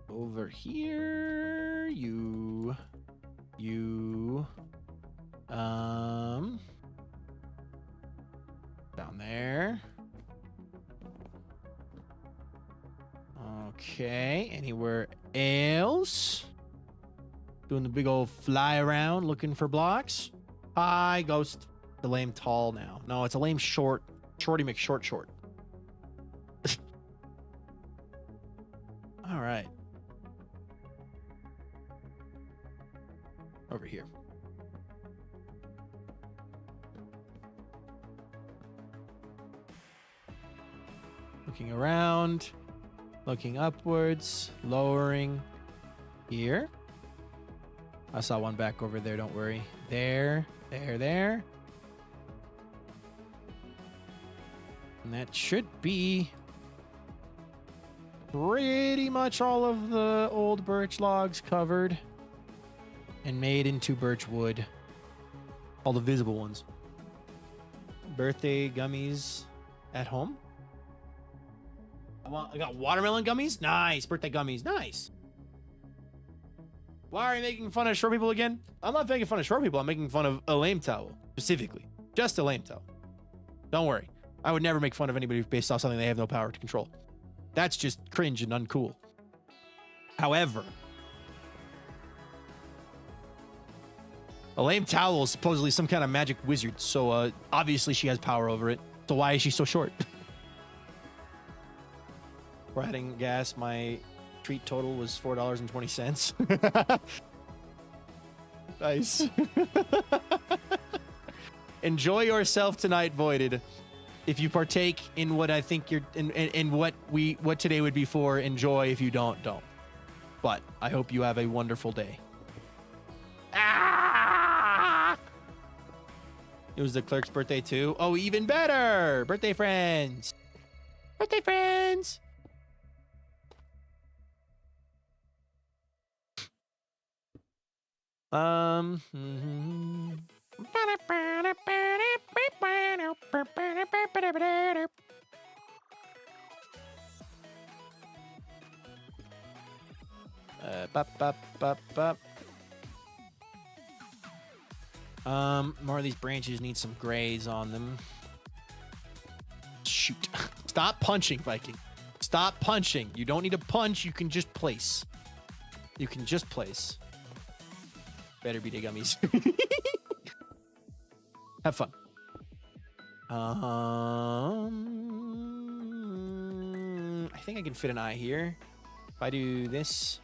Over here, down there. Okay, anywhere else? Doing the big old fly around looking for blocks. Hi, ghost. The lame tall now. No, it's a lame short. Shorty McShort short. All right. Over here. Looking around, looking upwards, lowering here. I saw one back over there, don't worry. There. And that should be pretty much all of the old birch logs covered and made into birch wood. All the visible ones. Birthday gummies at home. I got watermelon gummies. Nice. Birthday gummies. Nice. Why are you making fun of short people again? I'm not making fun of short people. I'm making fun of a lame towel. Specifically. Just a lame towel. Don't worry. I would never make fun of anybody based off something they have no power to control. That's just cringe and uncool. However, a lame towel is supposedly some kind of magic wizard. So obviously she has power over it. So why is she so short? For adding gas, my treat total was $4.20. Nice. Enjoy yourself tonight, Voided. If you partake in what I think you're in what today would be for, enjoy. If you don't. But I hope you have a wonderful day. Ah! It was the clerk's birthday too. Oh, even better. Birthday friends. Birthday friends. More of these branches need some grays on them. Shoot. Stop punching, Viking. Stop punching. You don't need to punch. You can just place. You can just place. Better be the gummies. Have fun. I think I can fit an eye here. If I do this.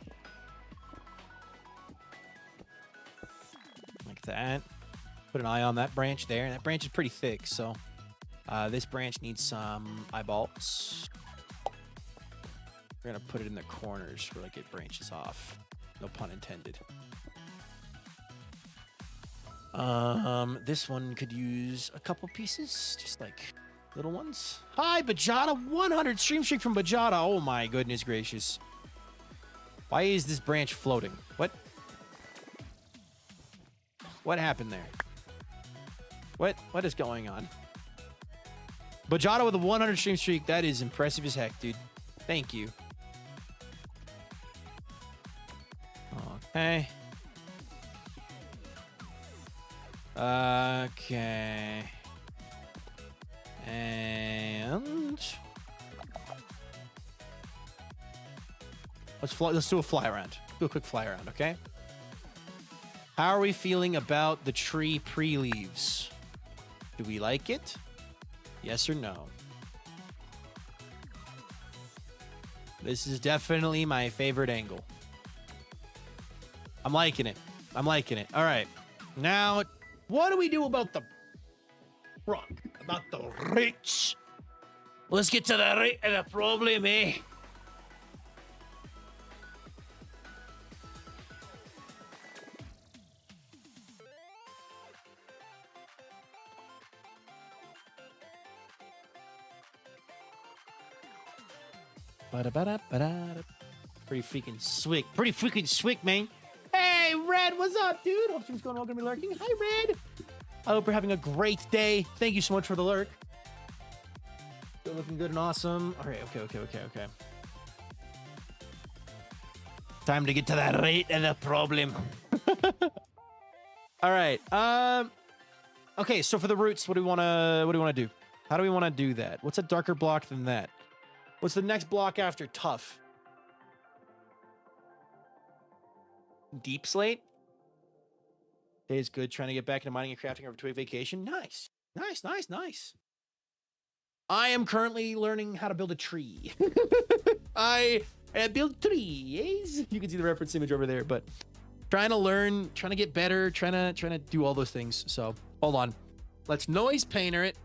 Like that. Put an eye on that branch there. That branch is pretty thick, so this branch needs some eyeballs. We're gonna put it in the corners where like it branches off. No pun intended. This one could use a couple pieces, just like little ones. Hi, Bajada. 100 stream streak from Bajada. Oh my goodness gracious. Why is this branch floating? What happened there? What is going on? Bajada with a 100 stream streak. That is impressive as heck, dude. Thank you. Okay. Okay. And let's do a fly around. Do a quick fly around, okay? How are we feeling about the tree pre-leaves? Do we like it? Yes or no? This is definitely my favorite angle. I'm liking it. I'm liking it. All right. Now, what do we do about the rock? About the roots? Let's get to the root of the problem, eh? Pretty freaking swick. Pretty freaking swick, man. Hey, Red, what's up, dude? Hope stream's going well. Gonna be lurking. Hi, Red. I hope you're having a great day. Thank you so much for the lurk. Still looking good and awesome. All right, okay. Time to get to that rate and the problem. All right. Okay, so for the roots, what do we want to do? How do we want to do that? What's a darker block than that? What's the next block after tough? Deep slate. Day is good. Trying to get back into mining and crafting over to a vacation. Nice. I am currently learning how to build a tree. I build trees. You can see the reference image over there, but trying to learn, trying to get better, trying to do all those things. So hold on. Let's noise painter it.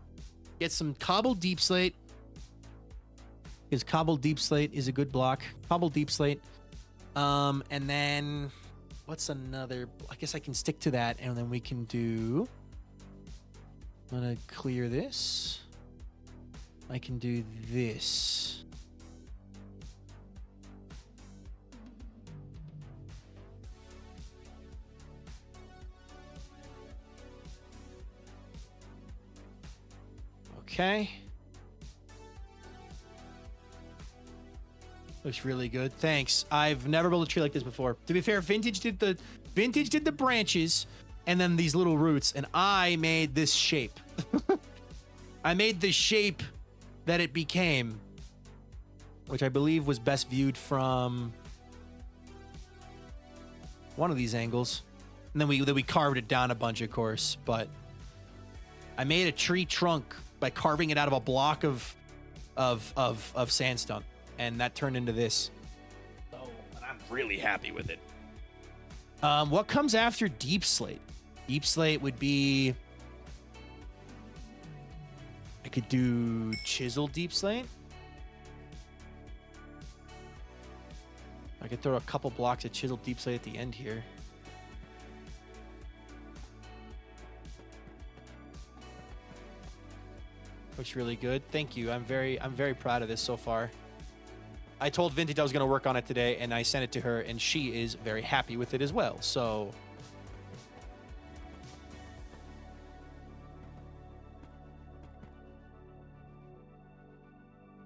Get some cobbled deep slate. Because cobbled deep slate is a good block. Cobbled deep slate. And then what's another? I guess I can stick to that, and then we can do. I'm gonna clear this. I can do this. Okay. Looks really good. Thanks. I've never built a tree like this before. To be fair, Vintage did the branches and then these little roots, and I made this shape. I made the shape that it became, which I believe was best viewed from one of these angles. And then we carved it down a bunch, of course, but I made a tree trunk by carving it out of a block of sandstone, and that turned into this. So, and I'm really happy with it. What comes after deep slate? Deep slate would be, I could do chisel deep slate. I could throw a couple blocks of chisel deep slate at the end here. Looks really good. Thank you. I'm very proud of this so far. I told Vintage I was going to work on it today, and I sent it to her, and she is very happy with it as well. So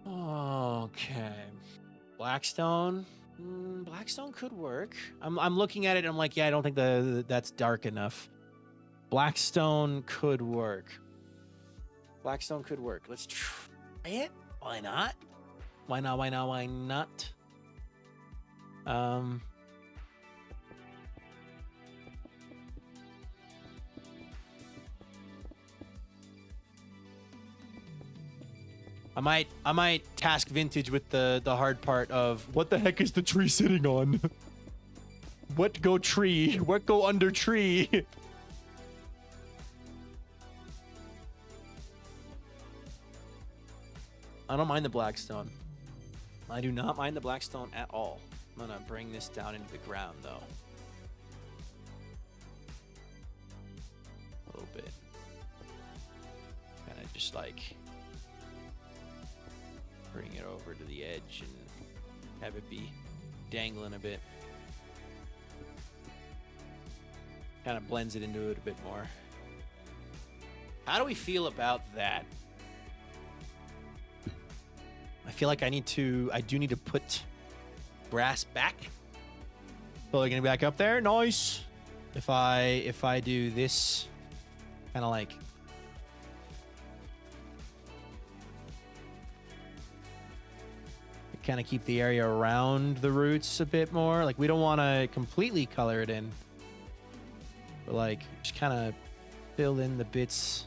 okay, Blackstone. Blackstone could work. I'm looking at it and I'm like, yeah, I don't think that's dark enough. Blackstone could work. Blackstone could work. Let's try it. Why not? Why not? Why not? Why not? I might task Vintage with the hard part of what the heck is the tree sitting on? What go tree? What go under tree? I don't mind the Blackstone. I do not mind the Blackstone at all. I'm gonna bring this down into the ground though. A little bit. Kind of just like bring it over to the edge and have it be dangling a bit. Kind of blends it into it a bit more. How do we feel about that? I feel like I do need to put grass back. Fully gonna be back up there. Nice. If I do this, kind of like kind of keep the area around the roots a bit more. Like we don't want to completely color it in, but like just kind of fill in the bits.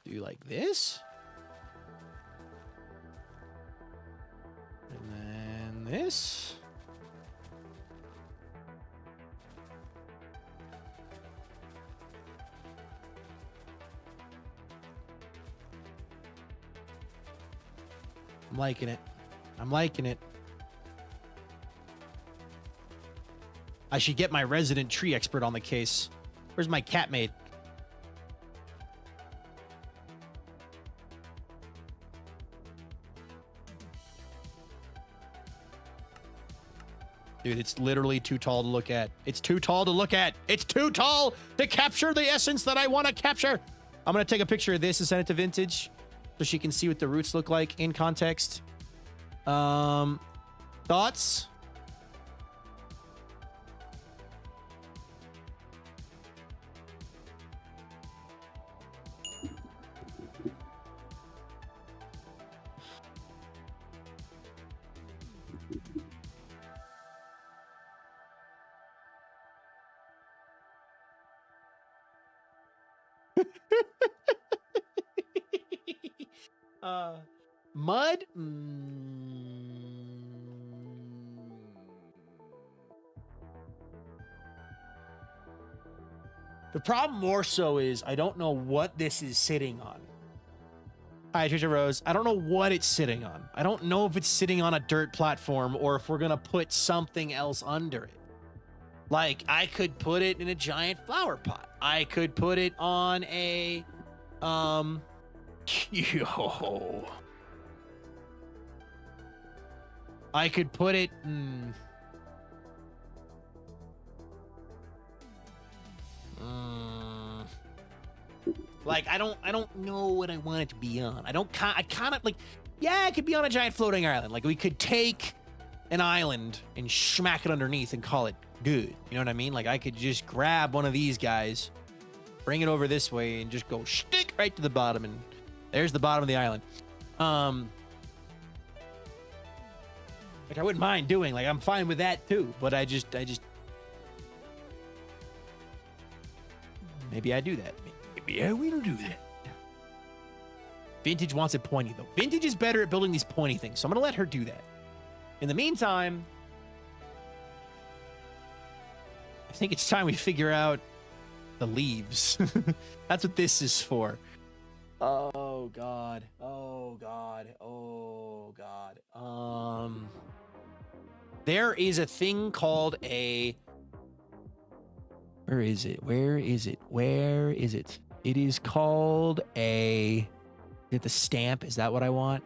Do like this. And then this. I'm liking it. I'm liking it. I should get my resident tree expert on the case. Where's my cat maid? Dude, it's literally too tall to look at. It's too tall to look at. It's too tall to capture the essence that I want to capture. I'm going to take a picture of this and send it to Vintage so she can see what the roots look like in context. Thoughts? Mud? The problem more so is I don't know what this is sitting on. Hi, Trisha Rose. I don't know what it's sitting on. I don't know if it's sitting on a dirt platform or if we're going to put something else under it. Like, I could put it in a giant flower pot. I could put it on a, yo. I could put it, like, I don't know what I want it to be on. I kind of like, yeah, it could be on a giant floating island. Like, we could take an island and smack it underneath and call it good. You know what I mean? Like, I could just grab one of these guys, bring it over this way, and just go stick right to the bottom, and there's the bottom of the island. Which I wouldn't mind doing. Like, I'm fine with that too. But I just maybe I do that. Maybe I will do that. Vintage wants it pointy though. Vintage is better at building these pointy things, so I'm gonna let her do that. In the meantime, I think it's time we figure out the leaves. That's what this is for. Oh God. Oh God. Oh God. There is a thing called a... Where is it? Where is it? Where is it? It is called a... Is it the stamp? Is that what I want?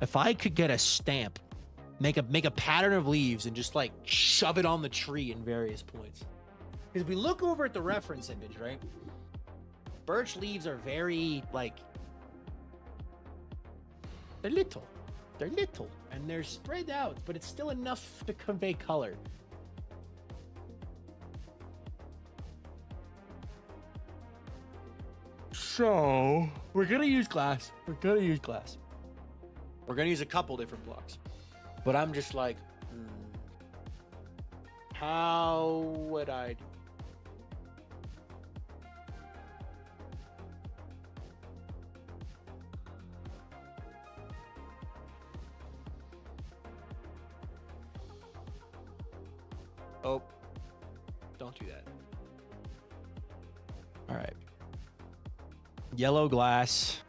If I could get a stamp, make a pattern of leaves and just like shove it on the tree in various points. Because we look over at the reference image, right? Birch leaves are very like... They're little, and they're spread out, but it's still enough to convey color. So, we're gonna use glass. We're gonna use a couple different blocks. But I'm just like, how would I do? Oh, don't do that. All right. Yellow glass.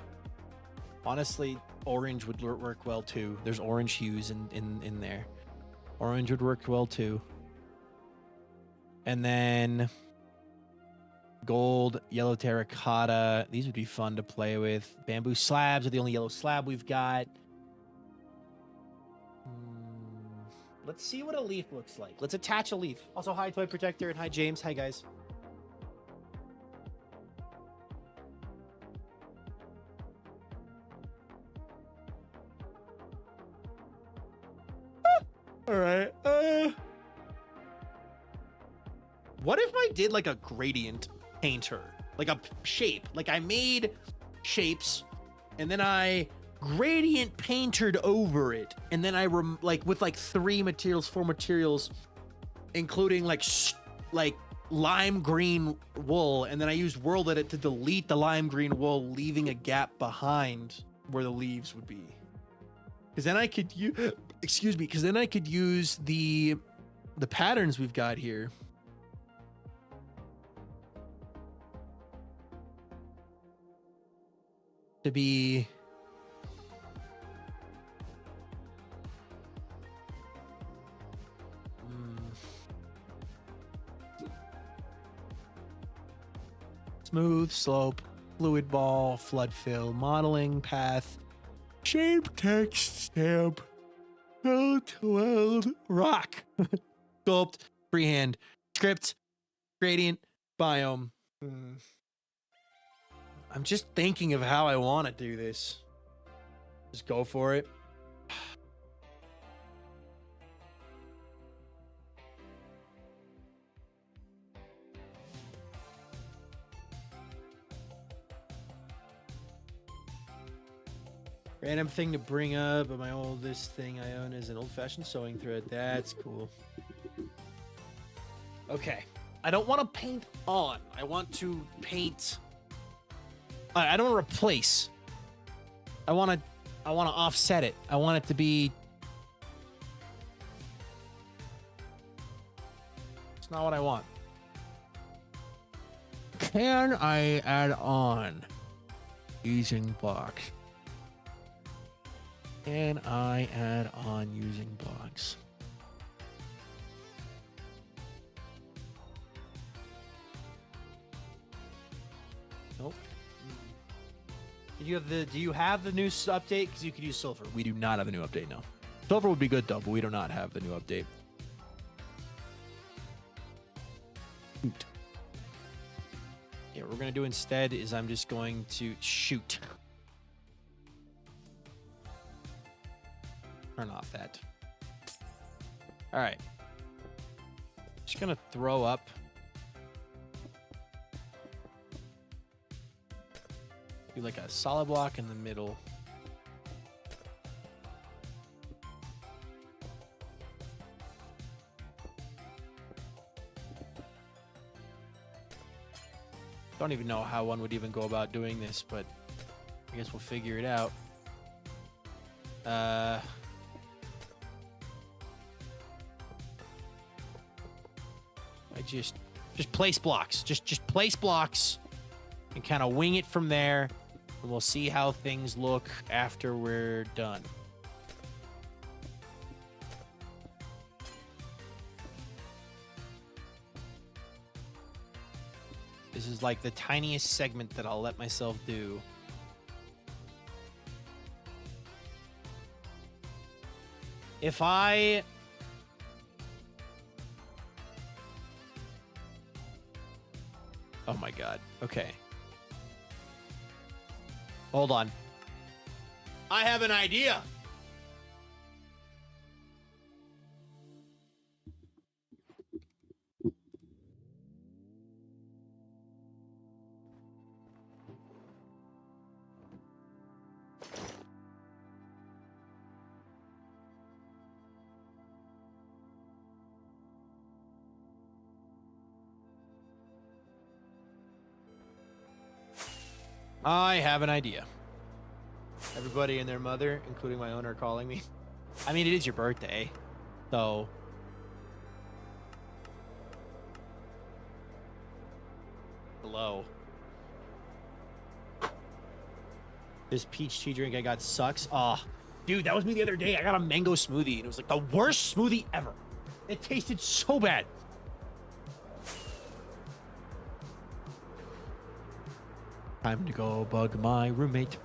Honestly, orange would work well too. There's orange hues in there. Orange would work well too. And then gold, yellow terracotta. These would be fun to play with. Bamboo slabs are the only yellow slab we've got. Let's see what a leaf looks like. Let's attach a leaf. Also, hi, Toy Protector, and hi, James. Hi, guys. All right. What if I did like a gradient painter? Like a shape. Like I made shapes, and then I gradient painted over it, and then I with like 4 materials, including like lime green wool, and then I used World Edit to delete the lime green wool, leaving a gap behind where the leaves would be. Because then I could use, excuse me, because then I could use the patterns we've got here. To be smooth slope, fluid ball, flood fill, modeling path, shape, text, stamp, weld, rock, sculpt, freehand, script, gradient, biome. I'm just thinking of how I want to do this. Just go for it. Random thing to bring up, but my oldest thing I own is an old-fashioned sewing thread. That's cool. Okay. I don't want to paint on. I want to paint. I don't want to replace. I want to offset it. I want it to be. It's not what I want. Can I add on using blocks? Can I add on using blocks? Nope. Do you have the new update? Because you could use silver. We do not have a new update now. Silver would be good though, but we do not have the new update. Shoot. Yeah, what we're gonna do instead is I'm just going to shoot. Turn off that. All right. Just gonna throw up. Do like a solid block in the middle. Don't even know how one would even go about doing this, but I guess we'll figure it out. I just place blocks. Just place blocks and kind of wing it from there, and we'll see how things look after we're done. This is like the tiniest segment that I'll let myself do. If I... Oh my God. Okay. Hold on. I have an idea. I have an idea. Everybody and their mother, including my owner, are calling me. I mean, it is your birthday, so... Hello. This peach tea drink I got sucks. Oh, dude, that was me the other day. I got a mango smoothie, and it was like the worst smoothie ever. It tasted so bad. Time to go bug my roommate.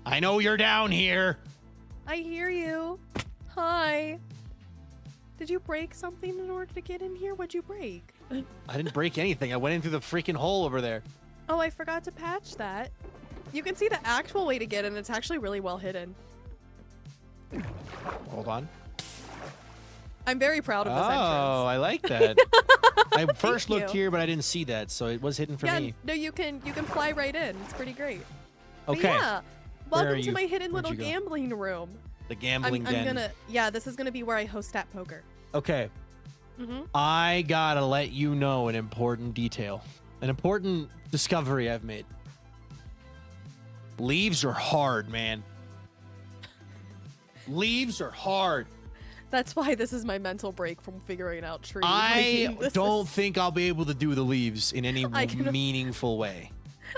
I know you're down here. I hear you. Hi. Did you break something in order to get in here? What'd you break? I didn't break anything. I went in through the freaking hole over there. Oh, I forgot to patch that. You can see the actual way to get in. It's actually really well hidden. Hold on. I'm very proud of this entrance. Oh, I like that. I first looked here, but I didn't see that, so it was hidden for me. No, you can fly right in. It's pretty great. Okay. But yeah, welcome to my hidden little gambling room. The gambling den. Yeah, this is gonna be where I host stat poker. Okay. I gotta let you know an important detail. An important discovery I've made. Leaves are hard, man. Leaves are hard. That's why this is my mental break from figuring out trees. I don't think I'll be able to do the leaves in any meaningful way.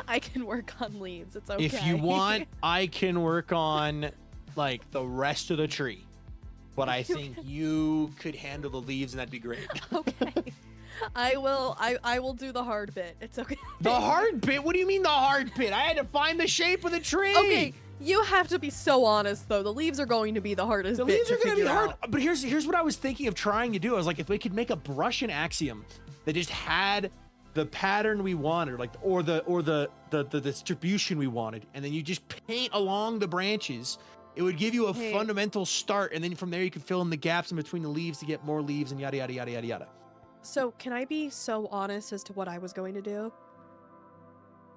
I can work on leaves. It's okay. If you want, I can work on like the rest of the tree. But I think you could handle the leaves, and that'd be great. Okay. I will do the hard bit. It's okay. The hard bit? What do you mean the hard bit? I had to find the shape of the tree. Okay, you have to be so honest though. The leaves are going to be the hardest bit. The leaves are going to be hard. But here's what I was thinking of trying to do. I was like, if we could make a brush and axiom that just had the pattern we wanted, or the distribution we wanted, and then you just paint along the branches. It would give you a fundamental start, and then from there you could fill in the gaps in between the leaves to get more leaves and yada yada yada yada yada. So can I be so honest as to what I was going to do?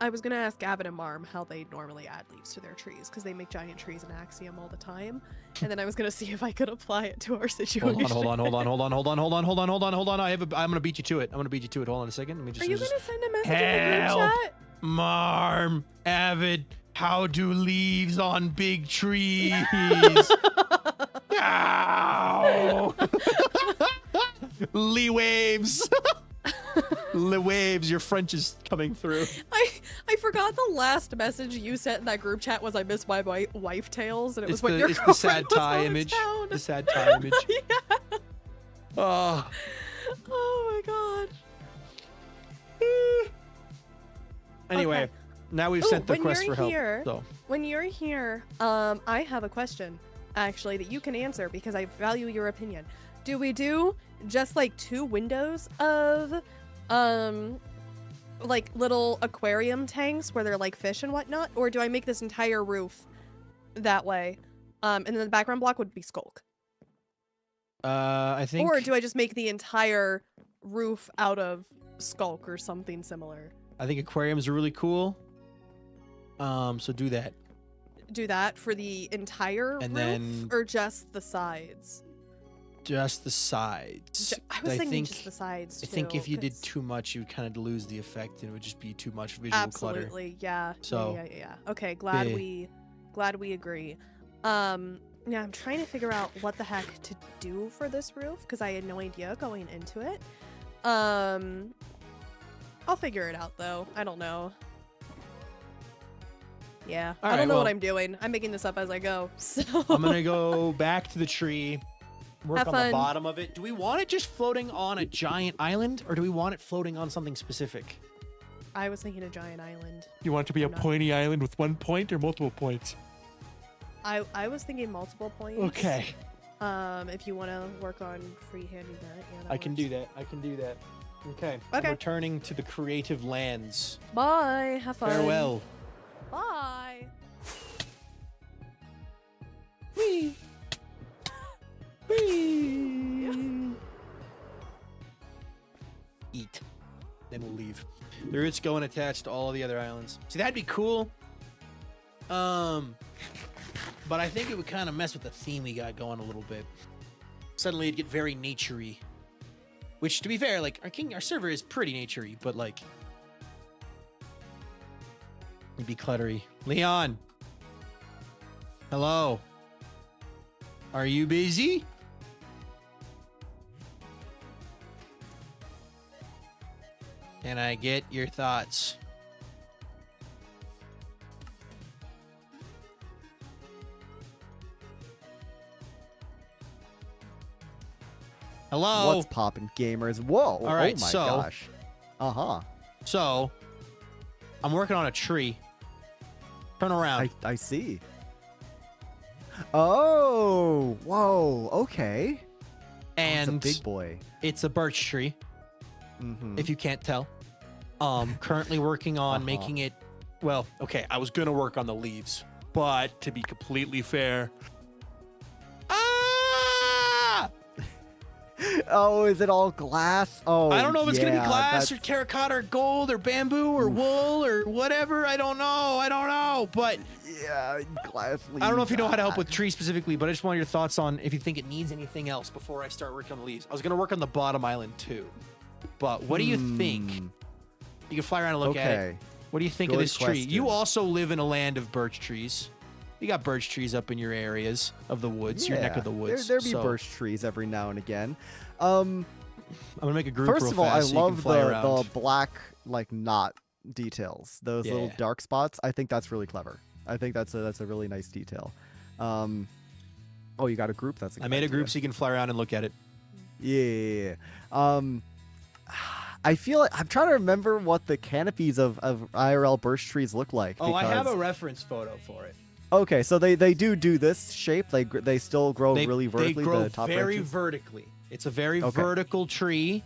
I was going to ask Gavin and Marm how they normally add leaves to their trees because they make giant trees in Axiom all the time. And then I was going to see if I could apply it to our situation. Hold on. I'm going to beat you to it. Hold on a second. Let me just. Are you going to send a message in the group chat? Marm, Avid, how do leaves on big trees? Ow! Lee waves. Lee waves, your French is coming through. I forgot the last message you sent in that group chat was I miss my wife tales, and it was It's when your the girlfriend sad was tie out of image. town. The sad tie image. Yeah. Oh. Oh my god. Anyway, Okay. now we've sent the when request you're for help. here- So. When you're here, I have a question, actually, that you can answer because I value your opinion. Do we do just like 2 windows of, like little aquarium tanks where they're like fish and whatnot? Or do I make this entire roof that way? And then the background block would be Skulk. I think. Or do I just make the entire roof out of Skulk or something similar? I think aquariums are really cool. So do that. Do that for the entire And roof then- or just the sides? Just the sides. I was thinking think, just the sides I too. think if you did 'cause- too much, you would kind of lose the effect, and it would just be too much visual clutter. Absolutely, yeah. So, yeah. Okay, glad yeah. we agree. Yeah, I'm trying to figure out what the heck to do for this roof because I had no idea going into it. I'll figure it out though. I don't know. Yeah, All I right, don't know what well- I'm doing. I'm making this up as I go. So I'm gonna go back to the tree, work Have on fun. the bottom of it. Do we want it just floating on a giant island, or do we want it floating on something specific? I was thinking a giant island. You want it to be I'm not- pointy island with 1 point or multiple points? I was thinking multiple points. Okay, If you want to work on freehanding that, yeah. I can do that. Okay. I'm Okay. returning to the creative lands. Bye. Have fun. Farewell. Bye. Whee! Whee! Eat. Then we'll leave. The roots go and attach to all the other islands. See, that'd be cool. But I think it would kind of mess with the theme we got going a little bit. Suddenly it'd get very nature-y. Which, to be fair, like, our server is pretty nature-y, but, like, it'd be cluttery. Leon! Hello? Are you busy? Can I get your thoughts? Hello? What's poppin', gamers? Whoa! All right, oh my so- gosh. So, I'm working on a tree. Turn around. I see. Oh, whoa. Okay. and It's a big boy. it's a birch tree, Mm-hmm. if you can't tell. Currently working on Uh-huh. making it. Well, okay, I was gonna work on the leaves, but to be completely fair, Oh, is it all glass? Oh, I don't know if it's gonna be yeah, glass or that's- terracotta or gold or bamboo or wool or whatever. I don't know. But Yeah, glass. I don't know if you know how to help leaves. with trees specifically, but I just want your thoughts on if you think it needs anything else before I start working on the leaves. I was gonna work on the bottom island too, but what do you think? You can fly around and look at it. Okay. What do you think of Good this tree? You question. also live in a land of birch trees. You got birch trees up in your areas of the woods, your neck of the woods. There be so birch trees every now and again. I'm gonna make a group First real of all, I fast so you can love fly the around. black like knot details. Those little Yeah. dark spots. I think that's really clever. I think that's a really nice detail. Oh, you got a group? That's a I good made a idea. group so you can fly around and look at it. Yeah. I feel like I'm trying to remember what the canopies of IRL birch trees look like. Oh, I have a because- reference photo for it. Okay, so they do this shape. They still grow really vertically. They grow the top very branches? vertically. It's a very Okay. vertical tree.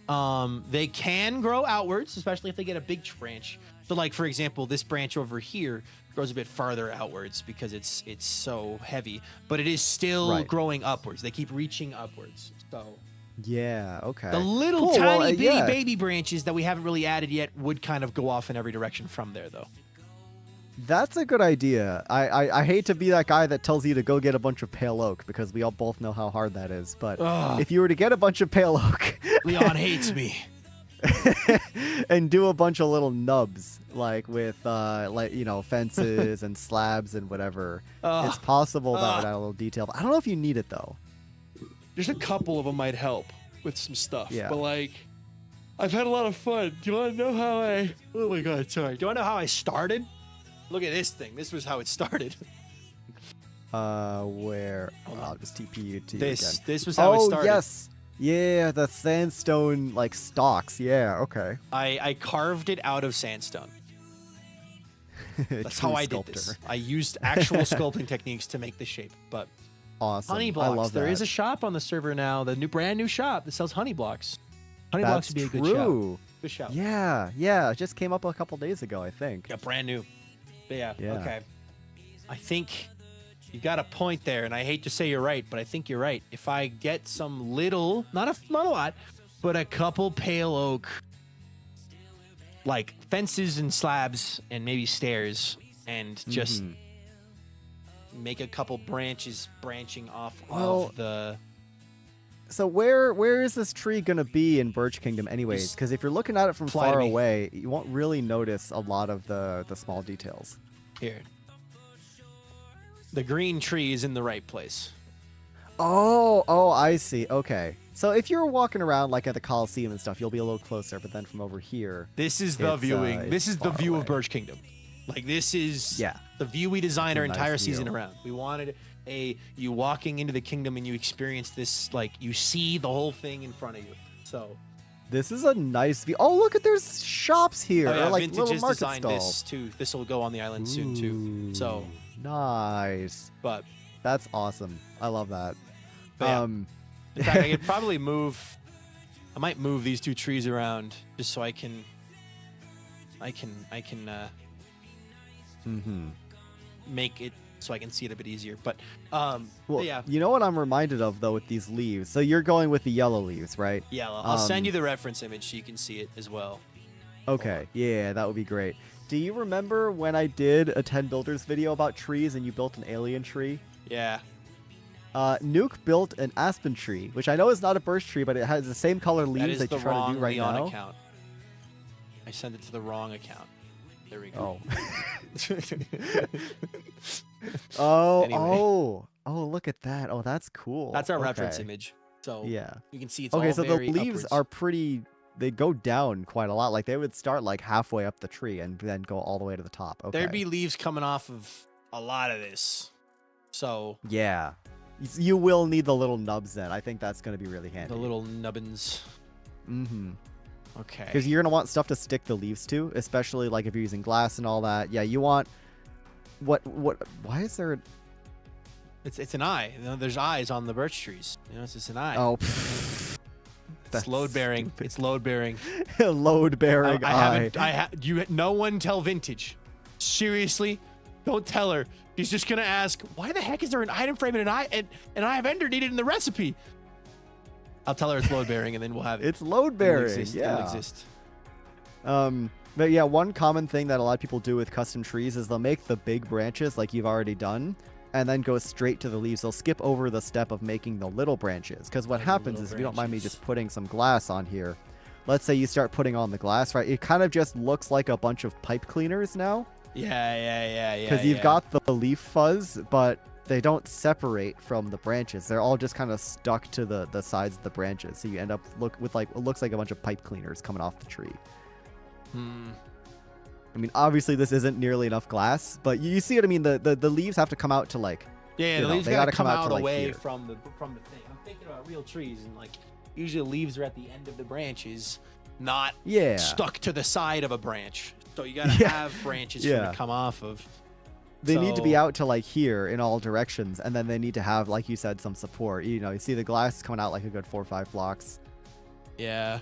They can grow outwards, especially if they get a big branch. So, like for example, this branch over here grows a bit farther outwards because it's so heavy, but it is still Right. growing upwards. They keep reaching upwards. So, Yeah. Okay. The little Cool, tiny well, bitty yeah. baby branches that we haven't really added yet would kind of go off in every direction from there, though. That's a good idea. I hate to be that guy that tells you to go get a bunch of pale oak because we all both know how hard that is. But Ugh. if you were to get a bunch of pale oak Leon hates me. and do a bunch of little nubs like with fences and slabs and whatever, it's possible that would add a little detail. But I don't know if you need it though. There's a couple of them might help with some stuff. Yeah. But like, I've had a lot of fun. Do you want to know how I? Oh my god, sorry. Do you want to know how I started? Look at this thing. This was how it started. Where? I'll just TP you to you again. This was how it started. Oh yes. Yeah, the sandstone like stalks. Yeah, okay. I carved it out of sandstone. That's how I did this. I used actual sculpting techniques to make the shape. But awesome. honey blocks. I love There that. is a shop on the server now, the brand new shop that sells honey blocks. Honey blocks would be a good shout. true. Good shout. Yeah. It just came up a couple days ago, I think. Yeah, brand new. But yeah, Yeah. okay. I think you got a point there, and I hate to say you're right, but I think you're right. If I get some little, not a lot, but a couple pale oak, like fences and slabs and maybe stairs, and just make a couple branches branching off of the... So where is this tree gonna be in Birch Kingdom anyways? Because if you're looking at it from Fly to far me. away, you won't really notice a lot of the small details. Here. The green tree is in the right place. Oh, I see. Okay. So if you're walking around like at the Coliseum and stuff, you'll be a little closer. But then from over here, This is the It's, viewing. This it's is the far view away. of Birch Kingdom. Like, this is Yeah. the view we designed our It's a entire nice season view. around. We wanted you walking into the kingdom and you experience this, like, you see the whole thing in front of you. So, this is a nice view. Oh, look at there's shops here, oh yeah, or like Vintage little has market designed stalls. this too. This will go on the island soon too. So, nice. but That's awesome. I love that. yeah. In fact, I could probably move. I might move these two trees around just so I can make it so I can see it a bit easier. But Well, yeah. you know what I'm reminded of though with these leaves. So you're going with the yellow leaves, right? Yeah, I'll send you the reference image so you can see it as well. Okay. Yeah, that would be great. Do you remember when I did a 10 builders video about trees and you built an alien tree? Yeah. Nuke built an aspen tree, which I know is not a birch tree, but it has the same color That leaves is that the you're trying to wrong do right Leon now. account. I sent it to the wrong account. There we go. Oh. Anyway. Oh, look at that. Oh, that's cool. That's our reference Okay. image. So Yeah. you can see it's Okay, all so the very leaves upwards. are pretty. They go down quite a lot. Like they would start like halfway up the tree and then go all the way to the top. Okay. There'd be leaves coming off of a lot of this. So Yeah. You will need the little nubs then. I think that's going to be really handy. the little nubbins. Mm-hmm. Okay. Because you're going to want stuff to stick the leaves to, especially like if you're using glass and all that. Yeah, you want... Why is there... It's an eye. You know, there's eyes on the birch trees. You know, it's just an eye. Oh, it's that's load bearing. stupid. It's load bearing. load-bearing eye. No one tell Vintage. Seriously, don't tell her. She's just gonna ask, why the heck is there an item frame and an eye of ender needed in the recipe? I'll tell her it's load bearing, and then we'll have it. It's load-bearing, It'll exist. yeah. It'll exist. But yeah, one common thing that a lot of people do with custom trees is they'll make the big branches like you've already done, and then go straight to the leaves. They'll skip over the step of making the little branches. Because what Yeah, the happens little is, if you don't mind me branches. just putting some glass on here, let's say you start putting on the glass, right? It kind of just looks like a bunch of pipe cleaners now. Yeah. Because you've got the leaf fuzz, but they don't separate from the branches. They're all just kind of stuck to the sides of the branches. So you end up with like, it looks like a bunch of pipe cleaners coming off the tree. I mean, obviously this isn't nearly enough glass, but you see what I mean? The leaves have to come out to like, Yeah, you the know, leaves they gotta gotta come come out out to, like, away here. from the thing. I'm thinking about real trees, and like usually the leaves are at the end of the branches, not yeah. stuck to the side of a branch. So you gotta Yeah. have branches for Yeah. them to come off of. They need to be So- out to like here in all directions, and then they need to have, like you said, some support. You know, you see the glass is coming out like a good 4 or 5 blocks. Yeah.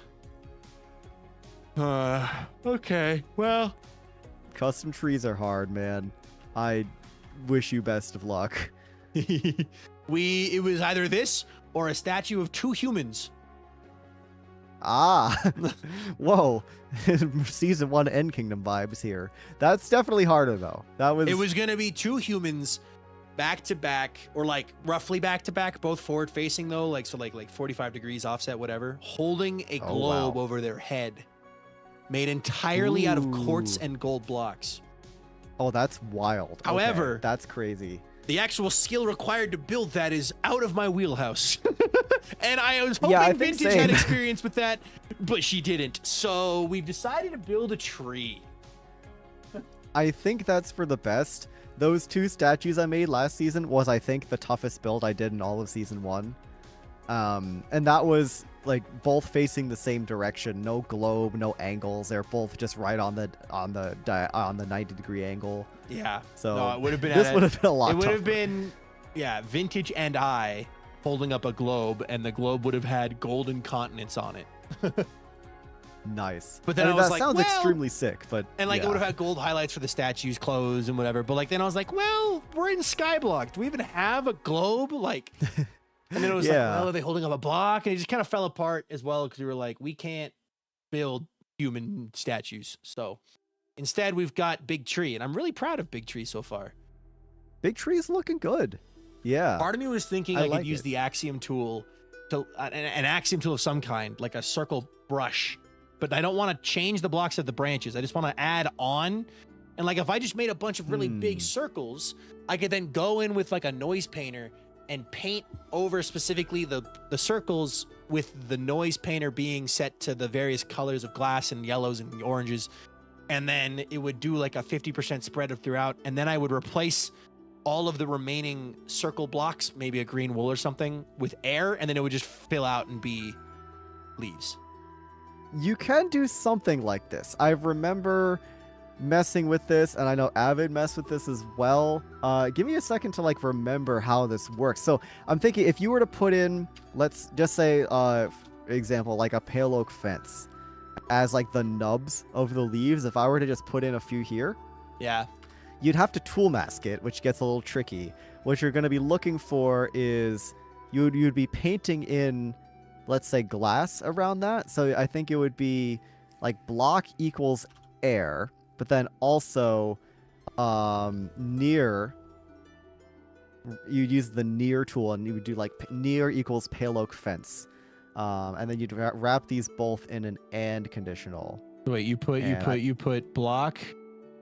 Okay. Well, Custom trees are hard, man. I wish you best of luck. it was either this or a statue of 2 humans Ah, whoa. Season 1 End Kingdom vibes here. That's definitely harder, though. It was going to be 2 humans back to back, or like roughly back to back, both forward facing though, like 45 degrees offset, whatever, holding a globe over their head, made entirely out of quartz and gold blocks. Oh, that's wild. However, okay, that's crazy. The actual skill required to build that is out of my wheelhouse. And I was hoping Vintage had experience with that, but she didn't. So we've decided to build a tree. I think that's for the best. Those 2 statues I made last season was, I think, the toughest build I did in all of season 1. And that was like both facing the same direction, no globe, no angles. They're both just right on the 90-degree angle. Yeah. So no, it would have been this would have been a lot. It would tougher. have been, yeah, Vintage and I holding up a globe, and the globe would have had golden continents on it. Nice. But then I was that like, sounds well, extremly sick. But and like it would have had gold highlights for the statues, clothes, and whatever. But like then I was like, well, we're in Skyblock. Do we even have a globe? Like, and then it was like, well, are they holding up a block? And it just kind of fell apart as well because we were like, we can't build human statues. So instead, we've got Big Tree, and I'm really proud of Big Tree so far. Big Tree's looking good. Yeah. Part of me was thinking I could use it. the Axiom tool, to an Axiom tool of some kind, like a circle brush. But I don't want to change the blocks of the branches. I just want to add on. And like if I just made a bunch of really big circles, I could then go in with like a noise painter and paint over specifically the circles with the noise painter being set to the various colors of glass and yellows and oranges. And then it would do like a 50% spread of throughout. And then I would replace all of the remaining circle blocks, maybe a green wool or something, with air. And then it would just fill out and be leaves. You can do something like this. I remember messing with this, and I know Avid messed with this as well. Give me a second to like remember how this works. So I'm thinking if you were to put in, let's just say, for example, like a pale oak fence as like the nubs of the leaves. If I were to just put in a few here, yeah, you'd have to tool mask it, which gets a little tricky. What you're going to be looking for is you'd be painting in, let's say, glass around that. So I think it would be like block equals air, but then also near, you'd use the near tool and you would do like near equals pale oak fence. And then you'd wrap these both in an and conditional. Wait, you put block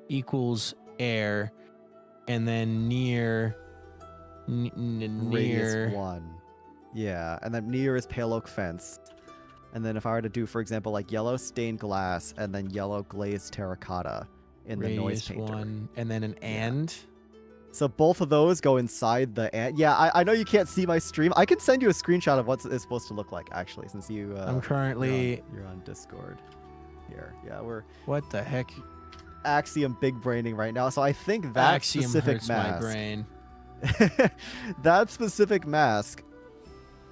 equals air and then near radius 1. Yeah, and then near is pale oak fence. And then if I were to do, for example, like yellow stained glass and then yellow glazed terracotta in the noise painter. 1, and then an and. So both of those go inside the and. Yeah, I know you can't see my stream. I can send you a screenshot of what it's supposed to look like, actually, since you. I'm currently. You're on Discord. Here, yeah, we're. What the heck? Axiom big braining right now. So I think that Axiom specific hurts mask. my brain. That specific mask.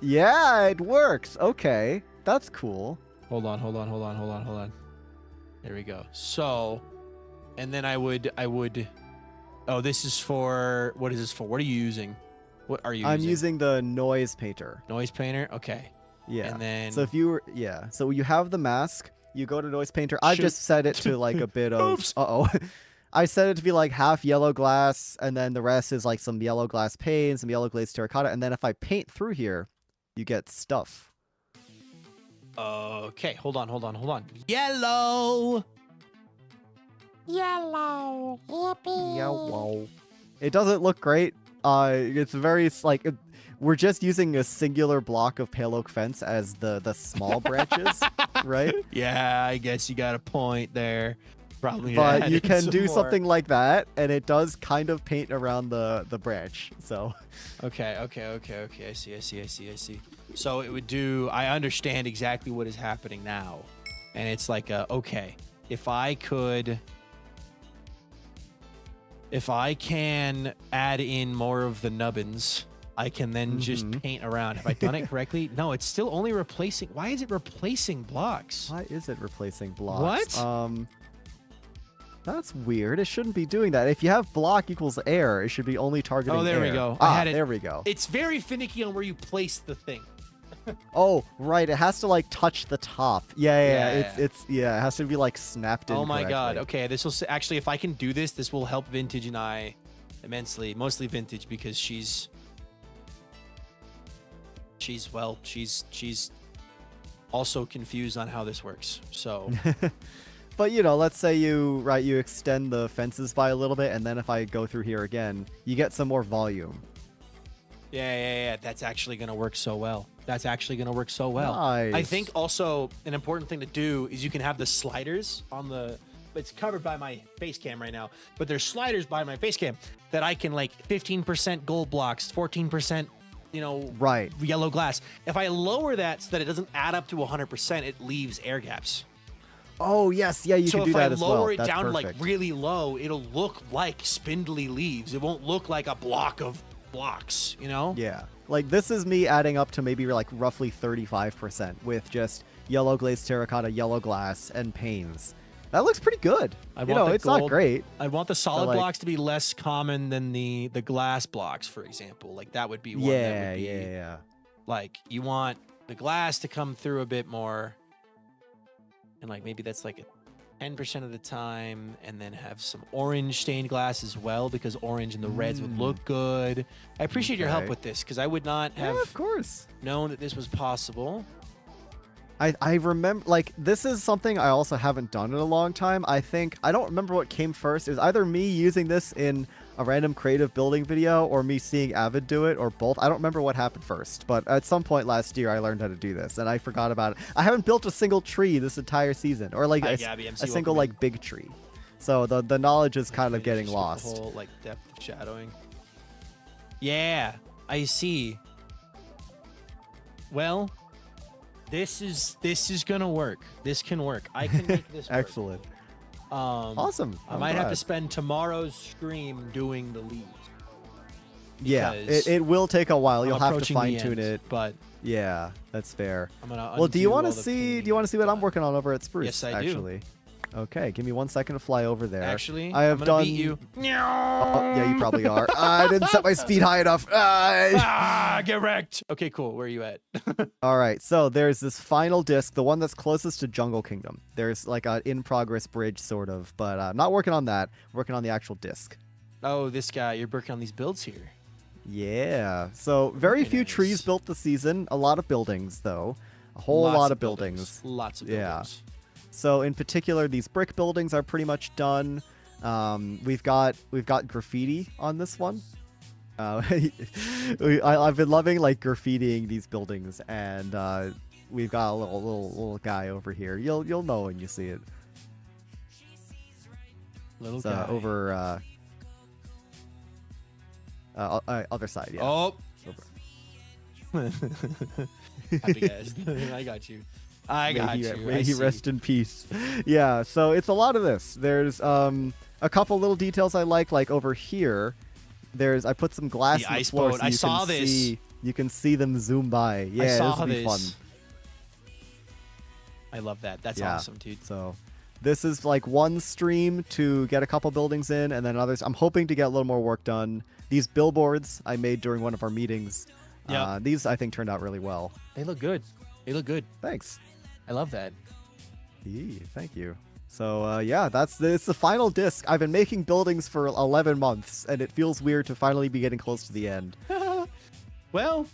Yeah, it works. Okay, that's cool. Hold on. There we go. So, and then I would. Oh, this is for. What is this for? What are you using? What are you? I'm using the noise painter. Noise painter. Okay. Yeah. And then. So if you were, yeah. So you have the mask. You go to noise painter. I just set it to like a bit of. Oops. I set it to be like half yellow glass, and then the rest is like some yellow glass paint, some yellow glazed terracotta, and then if I paint through here, you get stuff. Okay, hold on. Yellow. Yippee. Yellow. It doesn't look great. It's very like we're just using a singular block of pale oak fence as the small branches, right? Yeah, I guess you got a point there. Probably. But you can do something like that, and it does kind of paint around the branch. So. Okay. I see. So it would do. I understand exactly what is happening now, and it's like, okay, if I can add in more of the nubbins, I can then just paint around. Have I done it correctly? No, it's still only replacing. Why is it replacing blocks? Why is it replacing blocks? What? That's weird. It shouldn't be doing that. If you have block equals air, it should be only targeting Oh, there air. we go. There we go. It's very finicky on where you place the thing. Oh, right. It has to like touch the top. Yeah. Yeah. It has to be like snapped in. Oh my god. correctly. Okay, this will actually, if I can do this, this will help Vintage and I immensely. Mostly Vintage because she's also confused on how this works. So But you know, let's say you extend the fences by a little bit, and then if I go through here again, you get some more volume. yeah. That's actually gonna work so well. That's actually gonna work so well. Nice. I think also an important thing to do is you can have the sliders on the. It's covered by my face cam right now, but there's sliders by my face cam that I can like 15% gold blocks, 14%, Right. yellow glass. If I lower that so that it doesn't add up to 100%, it leaves air gaps. Oh yes, yeah, you So can do if that I as well. lower it That's down to like perfect. really low, it'll look like spindly leaves. It won't look like a block of blocks, Yeah. Like this is me adding up to maybe like roughly 35% with just yellow glazed terracotta, yellow glass, and panes. That looks pretty good. I want the It's not gold- great. I'd want the solid like- blocks to be less common than the glass blocks, for example. Like that would be one that Yeah, would be yeah. like you want the glass to come through a bit more. And like maybe that's like a 10% of the time, and then have some orange stained glass as well, because orange and the reds would look good. I appreciate your help Okay. with this, because I would not have Yeah, of course. known that this was possible. I remember, like, this is something I also haven't done in a long time. I don't remember what came first. It was either me using this in a random creative building video or me seeing Avid do it, or both. I don't remember what happened first, but at some point last year I learned how to do this, and I forgot about it. I haven't built a single tree this entire season, or like Hi, a Gabby, MC, single welcome in. like big tree. So the knowledge is kind of Finish getting just with lost. The whole like depth of shadowing. Yeah, I see. Well, this is gonna work. This can work. I can make this work. Excellent. Awesome. I I'm might have to glad. spend tomorrow's stream doing the leaves. Yeah, because it will take a while. I'm You'll have to approaching the fine tune end, it. but Yeah, that's fair. I'm gonna. Well, do you want want to see? Do you want to see what I'm working on over at Spruce? Yes, I do. actually. Okay, give me 1 second to fly over there. Actually, I have I'm gonna done. beat you. Oh, yeah, you probably are. I didn't set my speed high enough. Get wrecked. Okay, cool. Where are you at? All right, so there's this final disc, the one that's closest to Jungle Kingdom. There's like a in-progress bridge, sort of, but I'm not working on that. I'm working on the actual disc. Oh, this guy. You're working on these builds here. Yeah. So very Very few nice. trees built this season. A lot of buildings, though. A whole Lots lot of buildings. Lots of Yeah. buildings. So in particular, these brick buildings are pretty much done. We've got graffiti on this one. I've been loving like graffitiing these buildings, and we've got a little guy over here. You'll know when you see it. Little It's guy. over other side. Yeah. Oh. Over. Happy guys. I got you. I got you. May I he see. rest in peace. Yeah, so it's a lot of this. There's a couple little details I like over here. I put some glass The in the ice floor boat. so I you saw can this. see you can see them zoom by. Yeah, I this saw will be fun. this. I love that. That's Yeah. awesome, dude. So this is like one stream to get a couple buildings in, and then others. I'm hoping to get a little more work done. These billboards I made during one of our meetings. Yeah. These I think turned out really well. They look good. They look good. Thanks. I love that. Thank you. So yeah, it's the final disc. I've been making buildings for 11 months, and it feels weird to finally be getting close to the end. Well,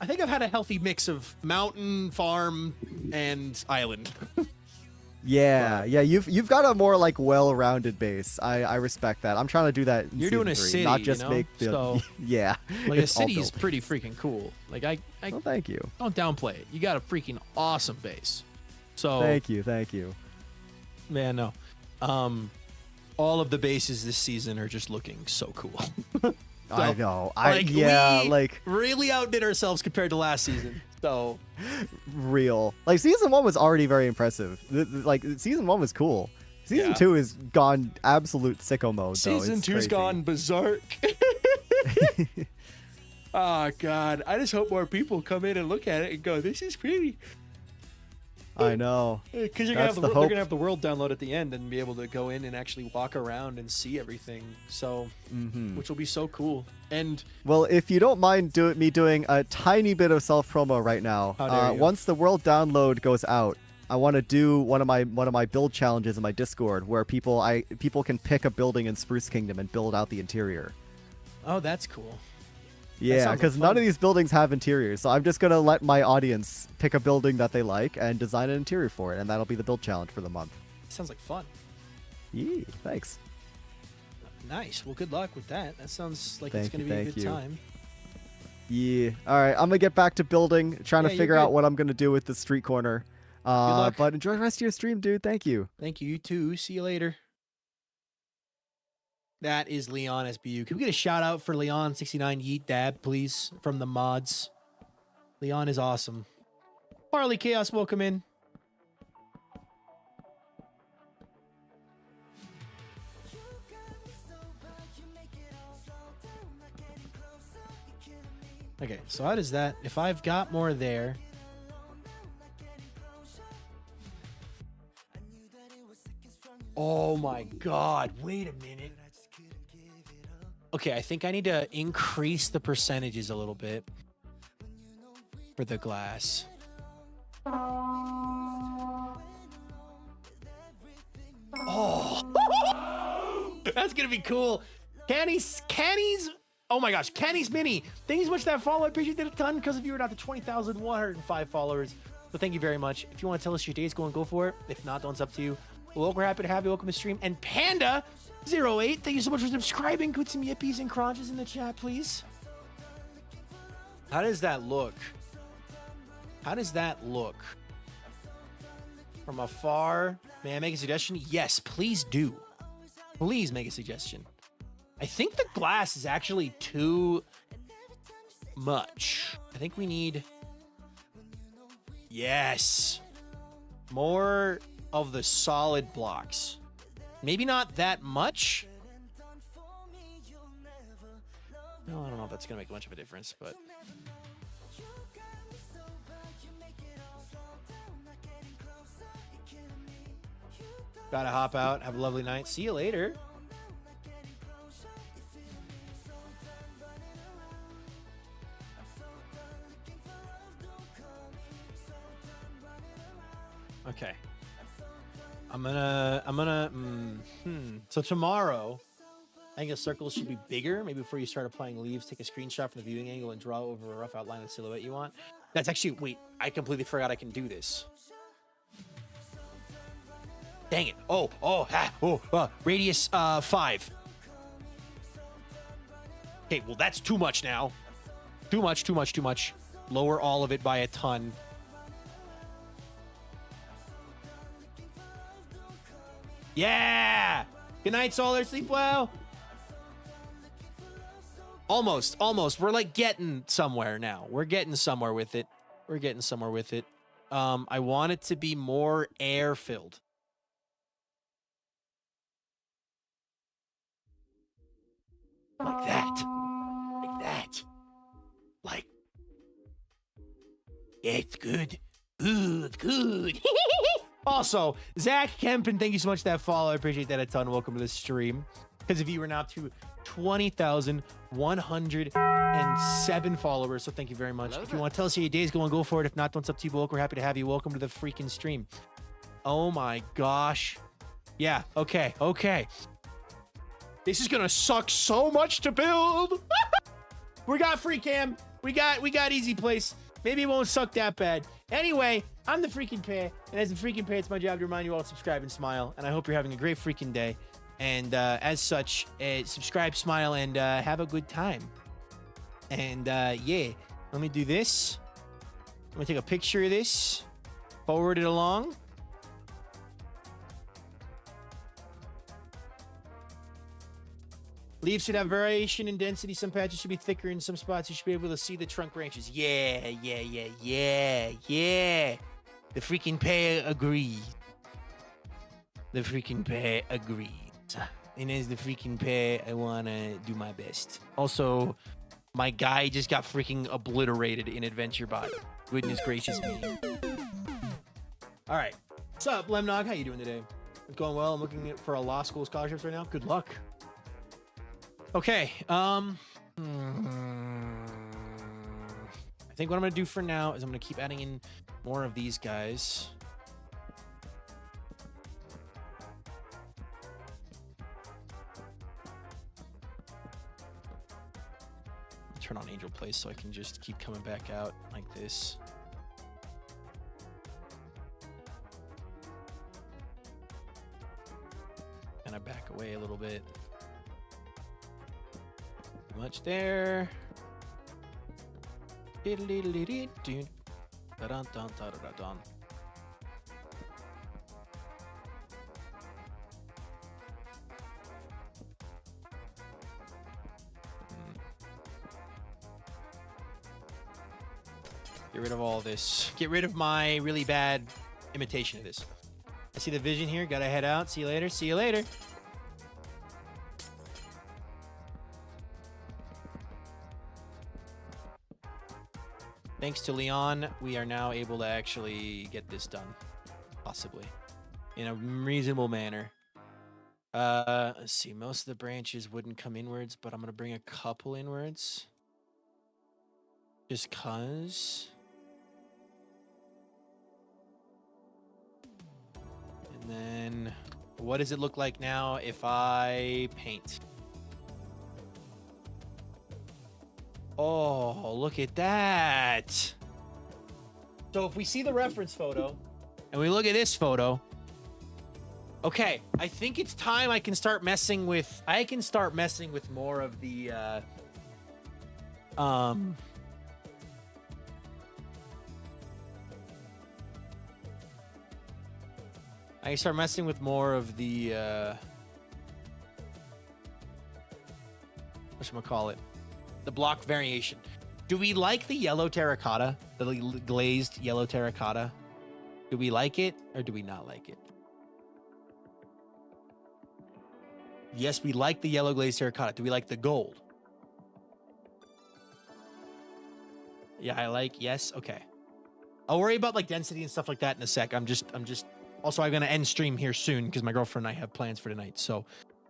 I think I've had a healthy mix of mountain, farm, and island. Yeah, you've got a more like well-rounded base. I respect that. I'm trying to do that. In You're doing season a 3, city, not just you know? make the So- yeah. Like a it's all city is built. pretty freaking cool. Like I Well, thank you, don't downplay it. You got a freaking awesome base. So thank you. man, no. All of the bases this season are just looking so cool. I know. we really outdid ourselves compared to last season. So Real. Like season 1 was already very impressive. Like season 1 was cool. Season Yeah. 2 has gone absolute sicko mode. though. season It's 2's crazy. gone berserk. Oh god, I just hope more people come in and look at it and go, "This is pretty." I know. Because you're That's gonna have the they're hope. gonna have the world download at the end and be able to go in and actually walk around and see everything. So, which will be so cool. And Well, if you don't mind me doing a tiny bit of self promo right now, How dare you. once the world download goes out, I want to do one of my build challenges in my Discord where people can pick a building in Spruce Kingdom and build out the interior. oh, that's cool. Yeah, sounds like because none fun. of these buildings have interiors, so I'm just gonna let my audience pick a building that they like and design an interior for it, and that'll be the build challenge for the month. Sounds like fun. Yeah, thanks. Nice. Well, good luck with that. That sounds like Thank it's gonna you, be a thank good you. time. Yeah. All right, I'm gonna get back to building, trying Yeah, to you're figure out good. what I'm gonna do with the street corner. luck. But enjoy the rest of your stream, dude. Thank you. Thank you. You too. See you later. That is Leon SBU. Can we get a shout out for Leon69 Yeet Dab, please, from the mods? Leon is awesome. Farley Chaos, welcome in. Okay, so how does that? If I've got more there. Oh my God, wait a minute. Okay, I think I need to increase the percentages a little bit for the glass. Oh, that's gonna be cool. Canny's, oh my gosh, Canny's Mini. Thank you so much for that follow. I appreciate it a ton because of you. We're not to 20,105 followers. So thank you very much. If you want to tell us your day's going, go for it. If not, it's up to you. Well, we're happy to have you. Welcome to stream. And Panda08, thank you so much for subscribing. Put some yippies and crunches in the chat, please. How does that look? How does that look? From afar, may I make a suggestion? Yes, please do. Please make a suggestion. I think the glass is actually too much. I think we need... Yes. More of the solid blocks. Maybe not that much. No, I don't know if that's going to make much of a difference, but... Gotta hop out. Have a lovely night. See you later. Okay. So tomorrow, I think a circle should be bigger. Maybe before you start applying leaves, take a screenshot from the viewing angle and draw over a rough outline of the silhouette you want. That's actually, wait, I completely forgot I can do this. Dang it. Radius 5. Okay, well, that's too much now. Too much. Lower all of it by a ton. Yeah! Good night, Solar. Sleep well. Almost. We're like getting somewhere now. We're getting somewhere with it. I want it to be more air-filled. Like that. Yeah, it's good. Good. Also, Zach Kempen, thank you so much for that follow. I appreciate that a ton. Welcome to the stream. Because of you, we're now to 20,107 followers. So thank you very much. If you want to tell us how your day's going, go for it. If not, it's up to you. We're happy to have you. Welcome to the freaking stream. Oh my gosh. Yeah, okay. This is gonna suck so much to build. We got free cam. We got easy place. Maybe it won't suck that bad. Anyway, I'm the freaking Pay, and as the freaking Pay, it's my job to remind you all to subscribe and smile. And I hope you're having a great freaking day. And as such, subscribe, smile, and have a good time. And yeah, let me do this. I'm gonna take a picture of this, forward it along. Leaves should have variation in density. Some patches should be thicker. In some spots, you should be able to see the trunk branches. Yeah. The freaking Pay agrees. And as the freaking Pay, I want to do my best. Also, my guy just got freaking obliterated in Adventure Bot. Goodness gracious me. All right. What's up, Lemnog? How you doing today? It's going well. I'm looking for a law school scholarships right now. Good luck. Okay. I think what I'm gonna do for now is I'm gonna keep adding in more of these guys. Turn on Angel Place so I can just keep coming back out like this. And I back away a little bit. Too much there. Da-dun-dun-da-da-dun. Get rid of all this. Get rid of my really bad imitation of this. I see the vision here. Gotta head out. See you later. See you later. Thanks to Leon, we are now able to actually get this done. Possibly. In a reasonable manner. Let's see. Most of the branches wouldn't come inwards, but I'm going to bring a couple inwards. Just cause. And then, what does it look like now if I paint? Oh, look at that. So if we see the reference photo and we look at this photo, okay, I think it's time I can start messing with more of the I can start messing with more of the whatchamacallit? The block variation. Do we like the yellow terracotta? The glazed yellow terracotta? Do we like it or do we not like it? Yes, we like the yellow glazed terracotta. Do we like the gold? Yeah, I like, yes, okay. I'll worry about like density and stuff like that in a sec. I'm just also I'm gonna end stream here soon because my girlfriend and I have plans for tonight, so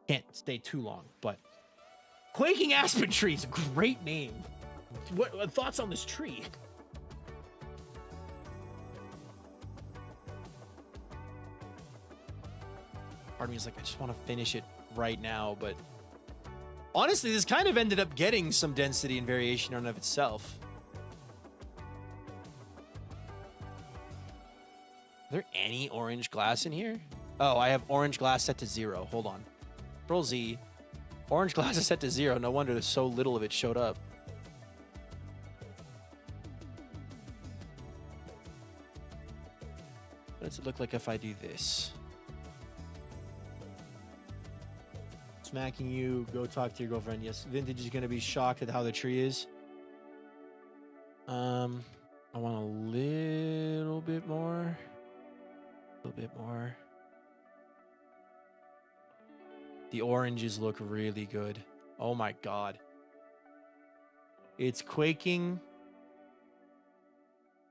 can't stay too long, but Quaking Aspen Tree is a great name. What thoughts on this tree? Part of me is like, I just want to finish it right now, but honestly, this kind of ended up getting some density and variation in and of itself. Is there any orange glass in here? Oh, I have orange glass set to 0. Hold on. Control Z. Orange glass is set to 0. No wonder there's so little of it showed up. What does it look like if I do this? Smacking you. Go talk to your girlfriend. Yes, Vintage is going to be shocked at how the tree is. I want a little bit more. A little bit more. The oranges look really good. Oh my god. It's quaking.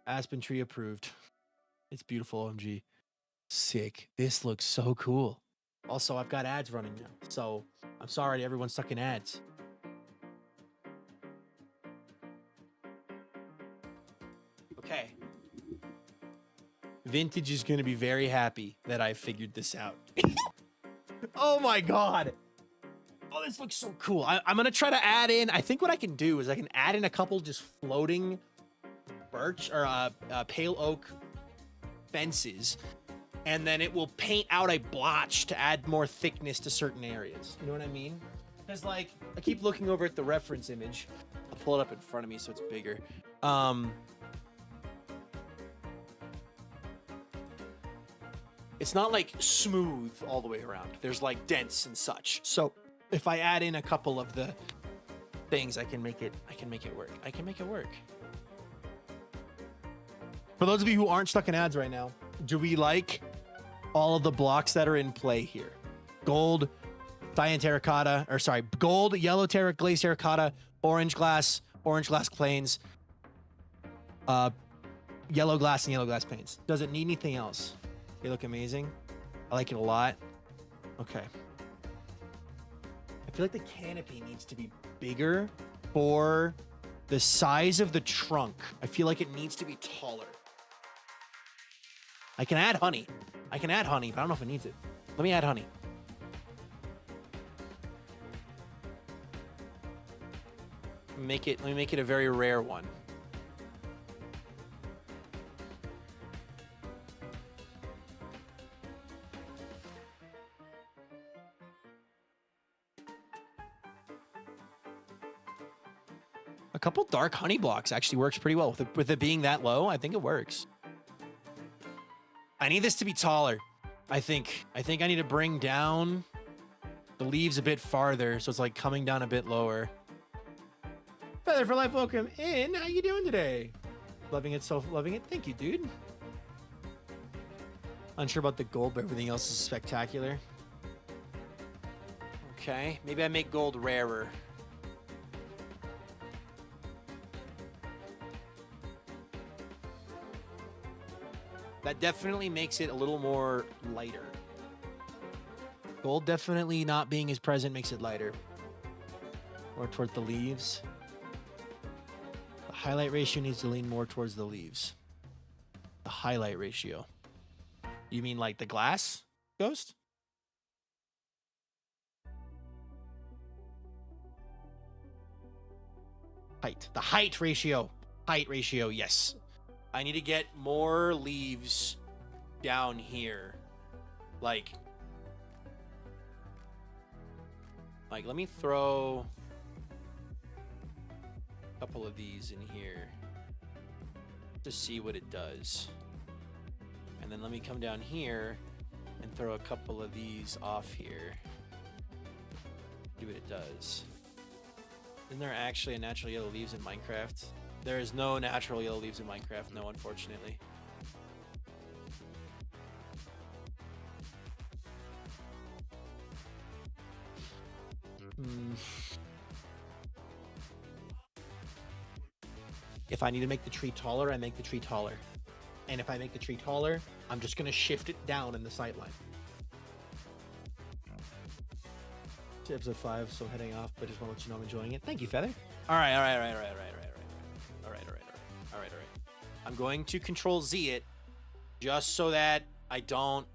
Aspen tree approved. It's beautiful, OMG. Sick. This looks so cool. Also, I've got ads running now, so I'm sorry to everyone stuck in ads. Okay. Vintage is going to be very happy that I figured this out. Oh my god. Oh, this looks so cool. I'm going to try to add in, I think what I can do is I can add in a couple just floating birch or pale oak fences, and then it will paint out a blotch to add more thickness to certain areas. You know what I mean? Because like, I keep looking over at the reference image. I'll pull it up in front of me so it's bigger. It's not like smooth all the way around. There's like dents and such. So if I add in a couple of the things, I can make it work. I can make it work. For those of you who aren't stuck in ads right now, do we like all of the blocks that are in play here? Gold, cyan terracotta, or sorry, gold, yellow glazed terracotta, orange glass plains, Yellow glass and yellow glass paints. Does it need anything else? They look amazing. I like it a lot. Okay. I feel like the canopy needs to be bigger for the size of the trunk. I feel like it needs to be taller. I can add honey. I can add honey, but I don't know if it needs it. Let me add honey. Let me make it a very rare one. A couple dark honey blocks actually works pretty well. With it being that low, I think it works. I need this to be taller. I think I need to bring down the leaves a bit farther, so it's like coming down a bit lower. Feather for Life, welcome in. How you doing today? Loving it, so loving it. Thank you, dude. Unsure about the gold, but everything else is spectacular. Okay, maybe I make gold rarer. That definitely makes it a little more lighter. Gold definitely not being as present makes it lighter. More towards the leaves. The highlight ratio needs to lean more towards the leaves. The highlight ratio. You mean like the glass, Ghost? Height. The height ratio. Height ratio, yes. I need to get more leaves down here. Like, let me throw a couple of these in here to see what it does. And then let me come down here and throw a couple of these off here. See what it does. Isn't there actually a natural yellow leaves in Minecraft? There is no natural yellow leaves in Minecraft, no, unfortunately. If I need to make the tree taller, I make the tree taller. And if I make the tree taller, I'm just going to shift it down in the sight line. It's episode 5, so I'm heading off, but just want to let you know I'm enjoying it. Thank you, Feather. All right. I'm going to Control Z it just so that I don't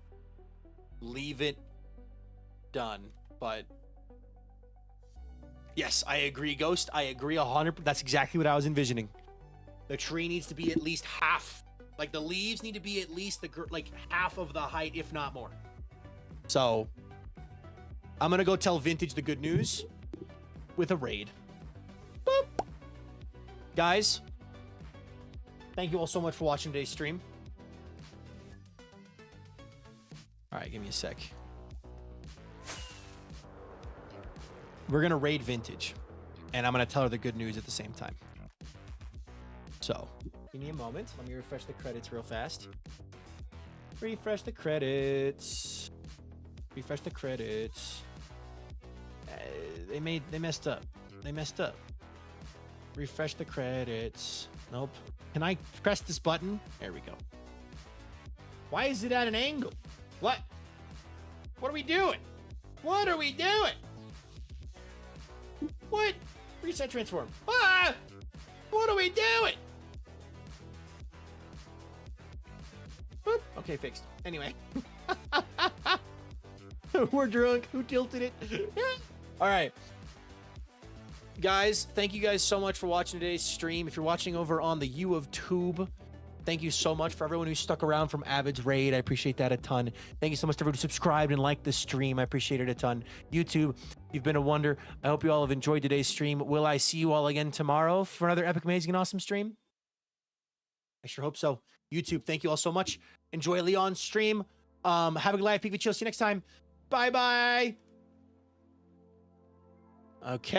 leave it done. But yes, I agree, Ghost. I agree 100%. That's exactly what I was envisioning. The tree needs to be at least half. Like the leaves need to be at least like half of the height, if not more. So I'm gonna go tell Vintage the good news with a raid. Boop. Guys, thank you all so much for watching today's stream. All right, give me a sec. We're gonna raid Vintage, and I'm gonna tell her the good news at the same time. So, give me a moment. Let me refresh the credits real fast. Refresh the credits. Refresh the credits. They messed up. They messed up. Refresh the credits. Nope. Can I press this button? There we go. Why is it at an angle? What? What are we doing? What are we doing? What? Reset transform. Ah! What are we doing? Boop. Okay, fixed. Anyway. We're drunk. Who tilted it? All right. Guys, thank you guys so much for watching today's stream. If you're watching over on the U of Tube, thank you so much. For everyone who stuck around from Avid's raid, I appreciate that a ton. Thank you so much to everyone who subscribed and liked the stream. I appreciate it a ton. YouTube, you've been a wonder. I hope you all have enjoyed today's stream. Will I see you all again tomorrow for another epic, amazing, and awesome stream? I sure hope so. YouTube, thank you all so much. Enjoy Leon's stream. Have a good life, PvP. See you next time. Bye-bye. Okay.